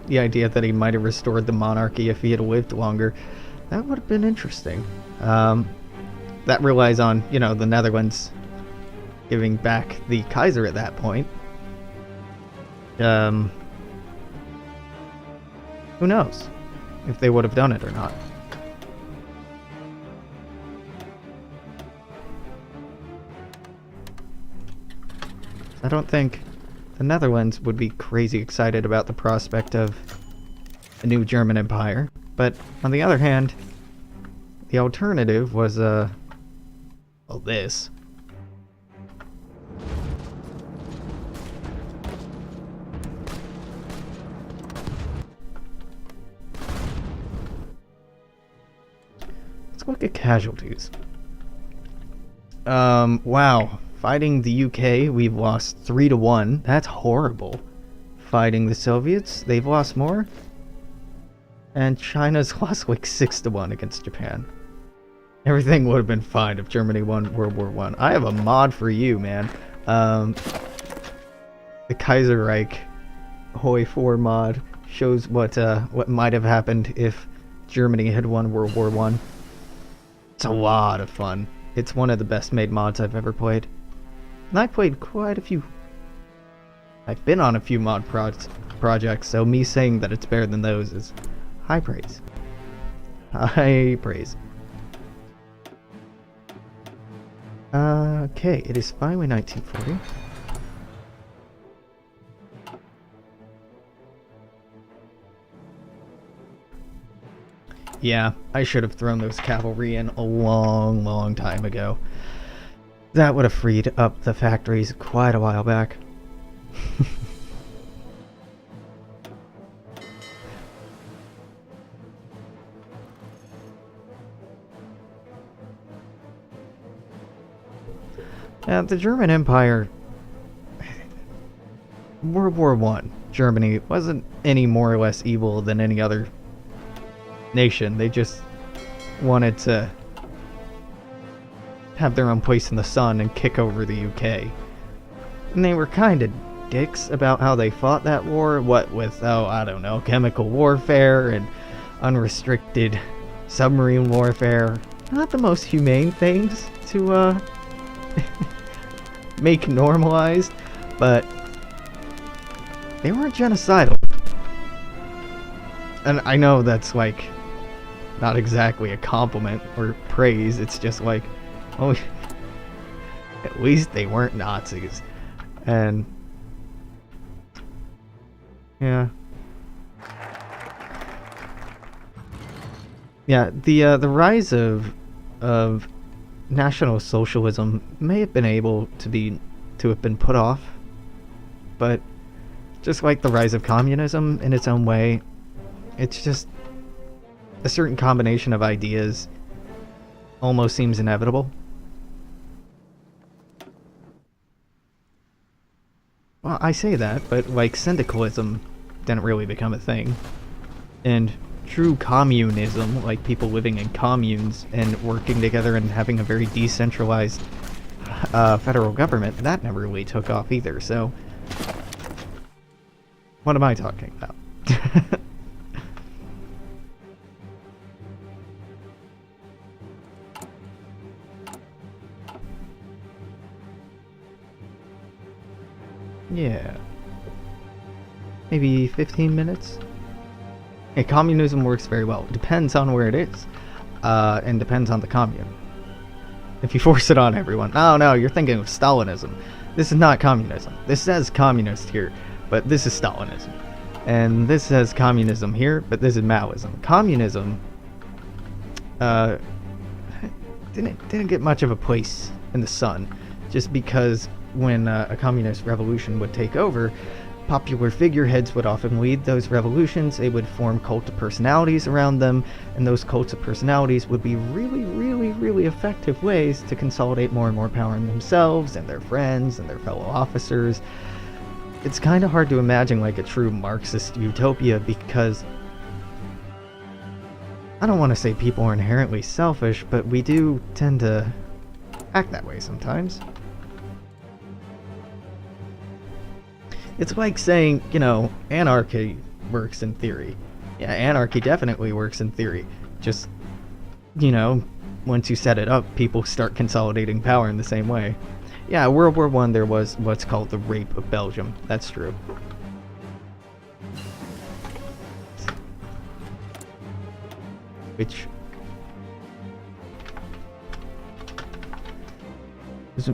The idea that he might have restored the monarchy if he had lived longer, that would have been interesting. That relies on, the Netherlands giving back the Kaiser at that point. Who knows if they would have done it or not. I don't think the Netherlands would be crazy excited about the prospect of a new German empire, but on the other hand, the alternative was, well, this. Let's look at casualties. Wow. Fighting the UK, we've lost 3-1. That's horrible. Fighting the Soviets, they've lost more. And China's lost like 6-1 against Japan. Everything would have been fine if Germany won World War I. I have a mod for you, man. The Kaiserreich Hoi 4 mod shows what might have happened if Germany had won World War I. It's a lot of fun. It's one of the best made mods I've ever played. And I played quite a few. I've been on a few mod projects, so me saying that it's better than those is high praise. High praise. Okay, it is finally 1940. Yeah, I should have thrown those cavalry in a long time ago. That would have freed up the factories quite a while back. The German Empire, World War I, Germany wasn't any more or less evil than any other nation. They just wanted to have their own place in the sun and kick over the UK. And they were kind of dicks about how they fought that war, what with, I don't know, chemical warfare and unrestricted submarine warfare. Not the most humane things to, make normalized, but they weren't genocidal. And I know that's like not exactly a compliment or praise, it's just like, oh, at least they weren't Nazis. And yeah, the rise of National Socialism may have been able to have been put off, but just like the rise of communism in its own way, it's just a certain combination of ideas almost seems inevitable. Well, I say that, but like syndicalism didn't really become a thing, and true communism, like people living in communes and working together and having a very decentralized federal government, that never really took off either, so what am I talking about? Yeah. Maybe 15 minutes? Hey, communism works very well. Depends on where it is. And depends on the commune. If you force it on everyone. No, you're thinking of Stalinism. This is not communism. This says communist here, but this is Stalinism. And this says communism here, but this is Maoism. Communism didn't get much of a place in the sun, just because when a communist revolution would take over, popular figureheads would often lead those revolutions. They would form cult of personalities around them, and those cults of personalities would be really effective ways to consolidate more and more power in themselves and their friends and their fellow officers. It's kind of hard to imagine like a true Marxist utopia, because I don't want to say people are inherently selfish, but we do tend to act that way sometimes. It's like saying, anarchy works in theory. Yeah, anarchy definitely works in theory. Just, once you set it up, people start consolidating power in the same way. Yeah, World War I, there was what's called the Rape of Belgium. That's true. Which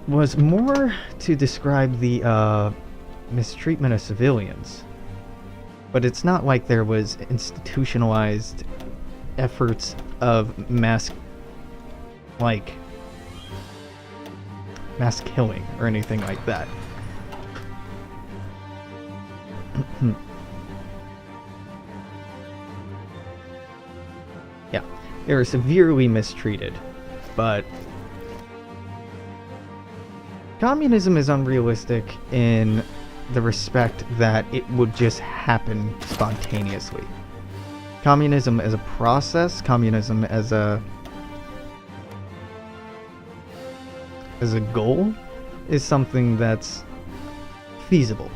was more to describe the, mistreatment of civilians, but it's not like there was institutionalized efforts of mass killing or anything like that. Yeah, They were severely mistreated. But communism is unrealistic in the respect that it would just happen spontaneously. Communism as a process, communism as a goal, is something that's feasible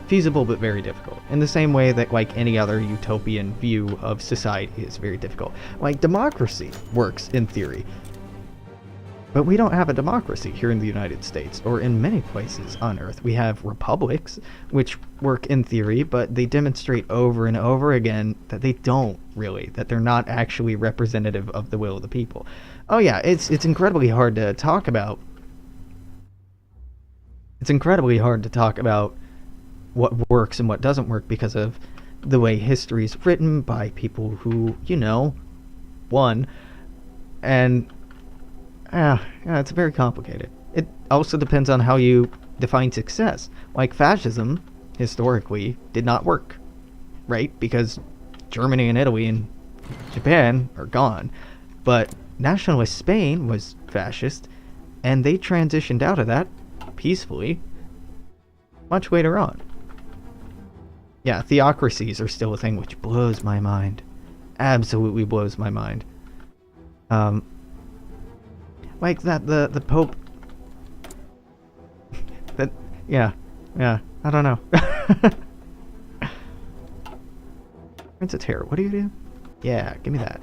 but very difficult, in the same way that like any other utopian view of society is very difficult. Like democracy works in theory, but we don't have a democracy here in the United States or in many places on Earth. We have republics which work in theory, but they demonstrate over and over again that they don't really, that they're not actually representative of the will of the people. Oh yeah, it's incredibly hard to talk about. It's incredibly hard to talk about what works and what doesn't work because of the way history is written by people who, won. And yeah, it's very complicated. It also depends on how you define success. Like fascism, historically, did not work, right? Because Germany and Italy and Japan are gone. But nationalist Spain was fascist, and they transitioned out of that peacefully much later on. Yeah, theocracies are still a thing, which blows my mind. Absolutely blows my mind. Like that, the Pope... that, yeah, I don't know. Prince of Terror, what do you do? Yeah, give me that.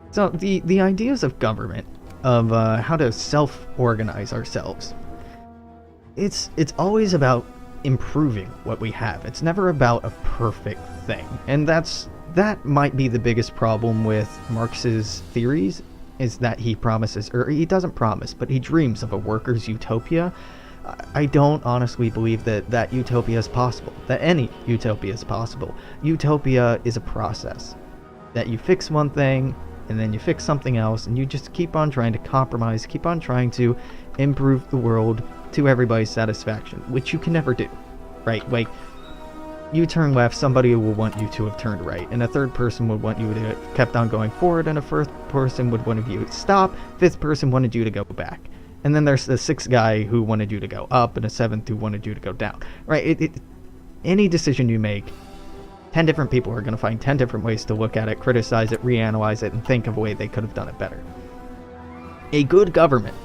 So, the ideas of government, of how to self-organize ourselves, it's always about improving what we have. It's never about a perfect thing. And that might be the biggest problem with Marx's theories, is that he promises, or he doesn't promise, but he dreams of a workers' utopia. I don't honestly believe that utopia is possible, that any utopia is possible. Utopia is a process, that you fix one thing, and then you fix something else, and you just keep on trying to compromise, keep on trying to improve the world to everybody's satisfaction, which you can never do, right? Like, you turn left, somebody will want you to have turned right, and a third person would want you to have kept on going forward, and a fourth person would want you to stop, fifth person wanted you to go back. And then there's the sixth guy who wanted you to go up, and a seventh who wanted you to go down, right? Any decision you make, 10 different people are going to find 10 different ways to look at it, criticize it, reanalyze it, and think of a way they could have done it better. A good government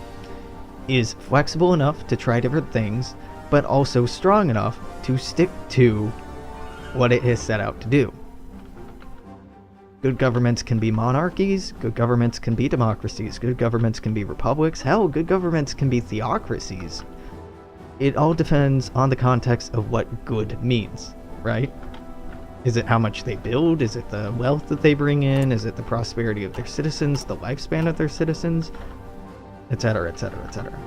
is flexible enough to try different things, but also strong enough to stick to what it has set out to do. Good governments can be monarchies, good governments can be democracies, good governments can be republics, hell, good governments can be theocracies. It all depends on the context of what good means, right? Is it how much they build? Is it the wealth that they bring in? Is it the prosperity of their citizens, the lifespan of their citizens? Etc., etc., etc.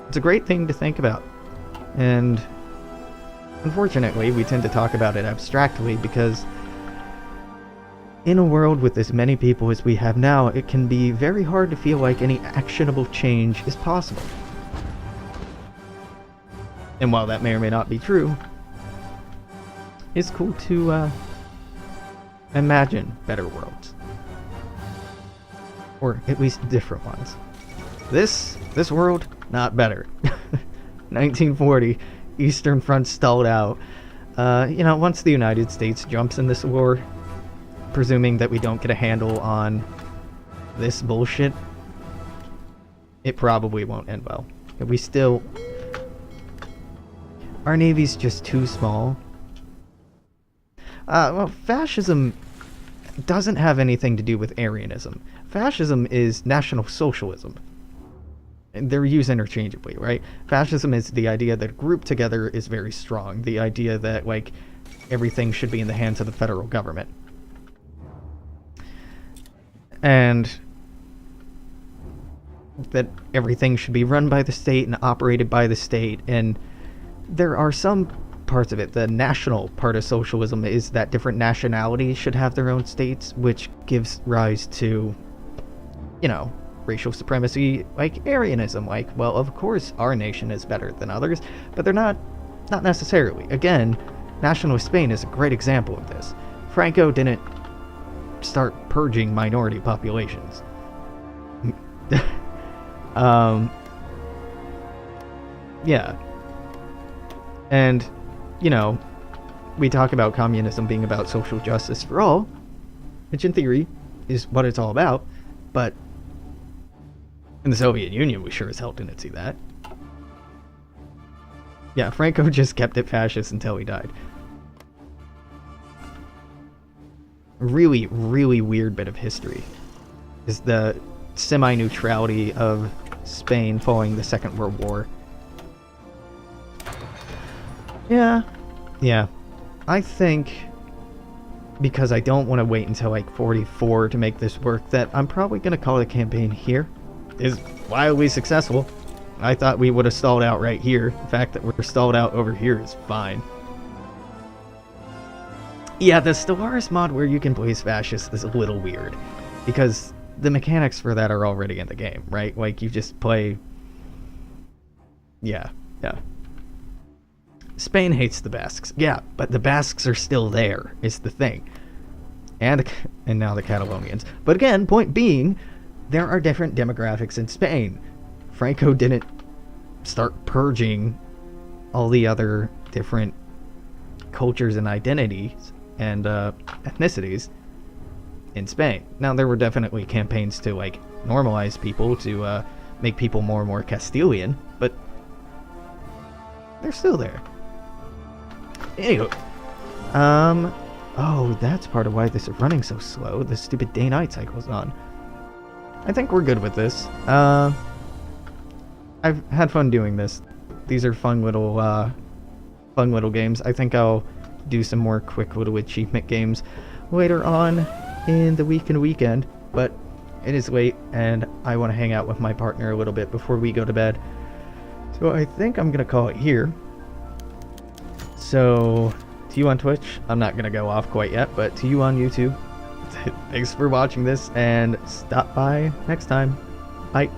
It's a great thing to think about. And unfortunately, we tend to talk about it abstractly because in a world with as many people as we have now, it can be very hard to feel like any actionable change is possible. And while that may or may not be true, it's cool to imagine better worlds. Or at least different ones. This world, not better. 1940, Eastern Front stalled out. Once the United States jumps in this war, presuming that we don't get a handle on this bullshit, it probably won't end well. Our Navy's just too small. Well, fascism doesn't have anything to do with Aryanism. Fascism is National Socialism. And they're used interchangeably, right? Fascism is the idea that a group together is very strong. The idea that, like, everything should be in the hands of the federal government. And that everything should be run by the state and operated by the state. And there are some parts of it. The national part of socialism is that different nationalities should have their own states, which gives rise to, racial supremacy, like Aryanism. Like, well, of course our nation is better than others, but they're not Not necessarily. Again, Nationalist Spain is a great example of this. Franco didn't start purging minority populations. Yeah. And, you know, we talk about communism being about social justice for all, which in theory is what it's all about, but in the Soviet Union we sure as hell didn't see that. Yeah, Franco just kept it fascist until he died. Really, really weird bit of history is the semi-neutrality of Spain following the Second World War. Yeah. I think, because I don't want to wait until like 44 to make this work, that I'm probably going to call the campaign here. Is wildly successful. I thought we would have stalled out right here. The fact that we're stalled out over here is fine. Yeah, the Stellaris mod where you can play as fascist is a little weird, because the mechanics for that are already in the game, right? Like, you just play... Yeah. Spain hates the Basques. Yeah, but the Basques are still there, is the thing. And now the Catalonians. But again, point being, there are different demographics in Spain. Franco didn't start purging all the other different cultures and identities and ethnicities in Spain. Now, there were definitely campaigns to, like, normalize people, to make people more and more Castilian, but they're still there. Anywho, oh, that's part of why this is running so slow. The stupid day-night cycle's on. I think we're good with this. I've had fun doing this. These are fun little games. I think I'll do some more quick little achievement games later on in the week and weekend, but it is late and I want to hang out with my partner a little bit before we go to bed. So I think I'm gonna call it here. So, to you on Twitch, I'm not gonna go off quite yet, but to you on YouTube, thanks for watching this, and stop by next time. Bye.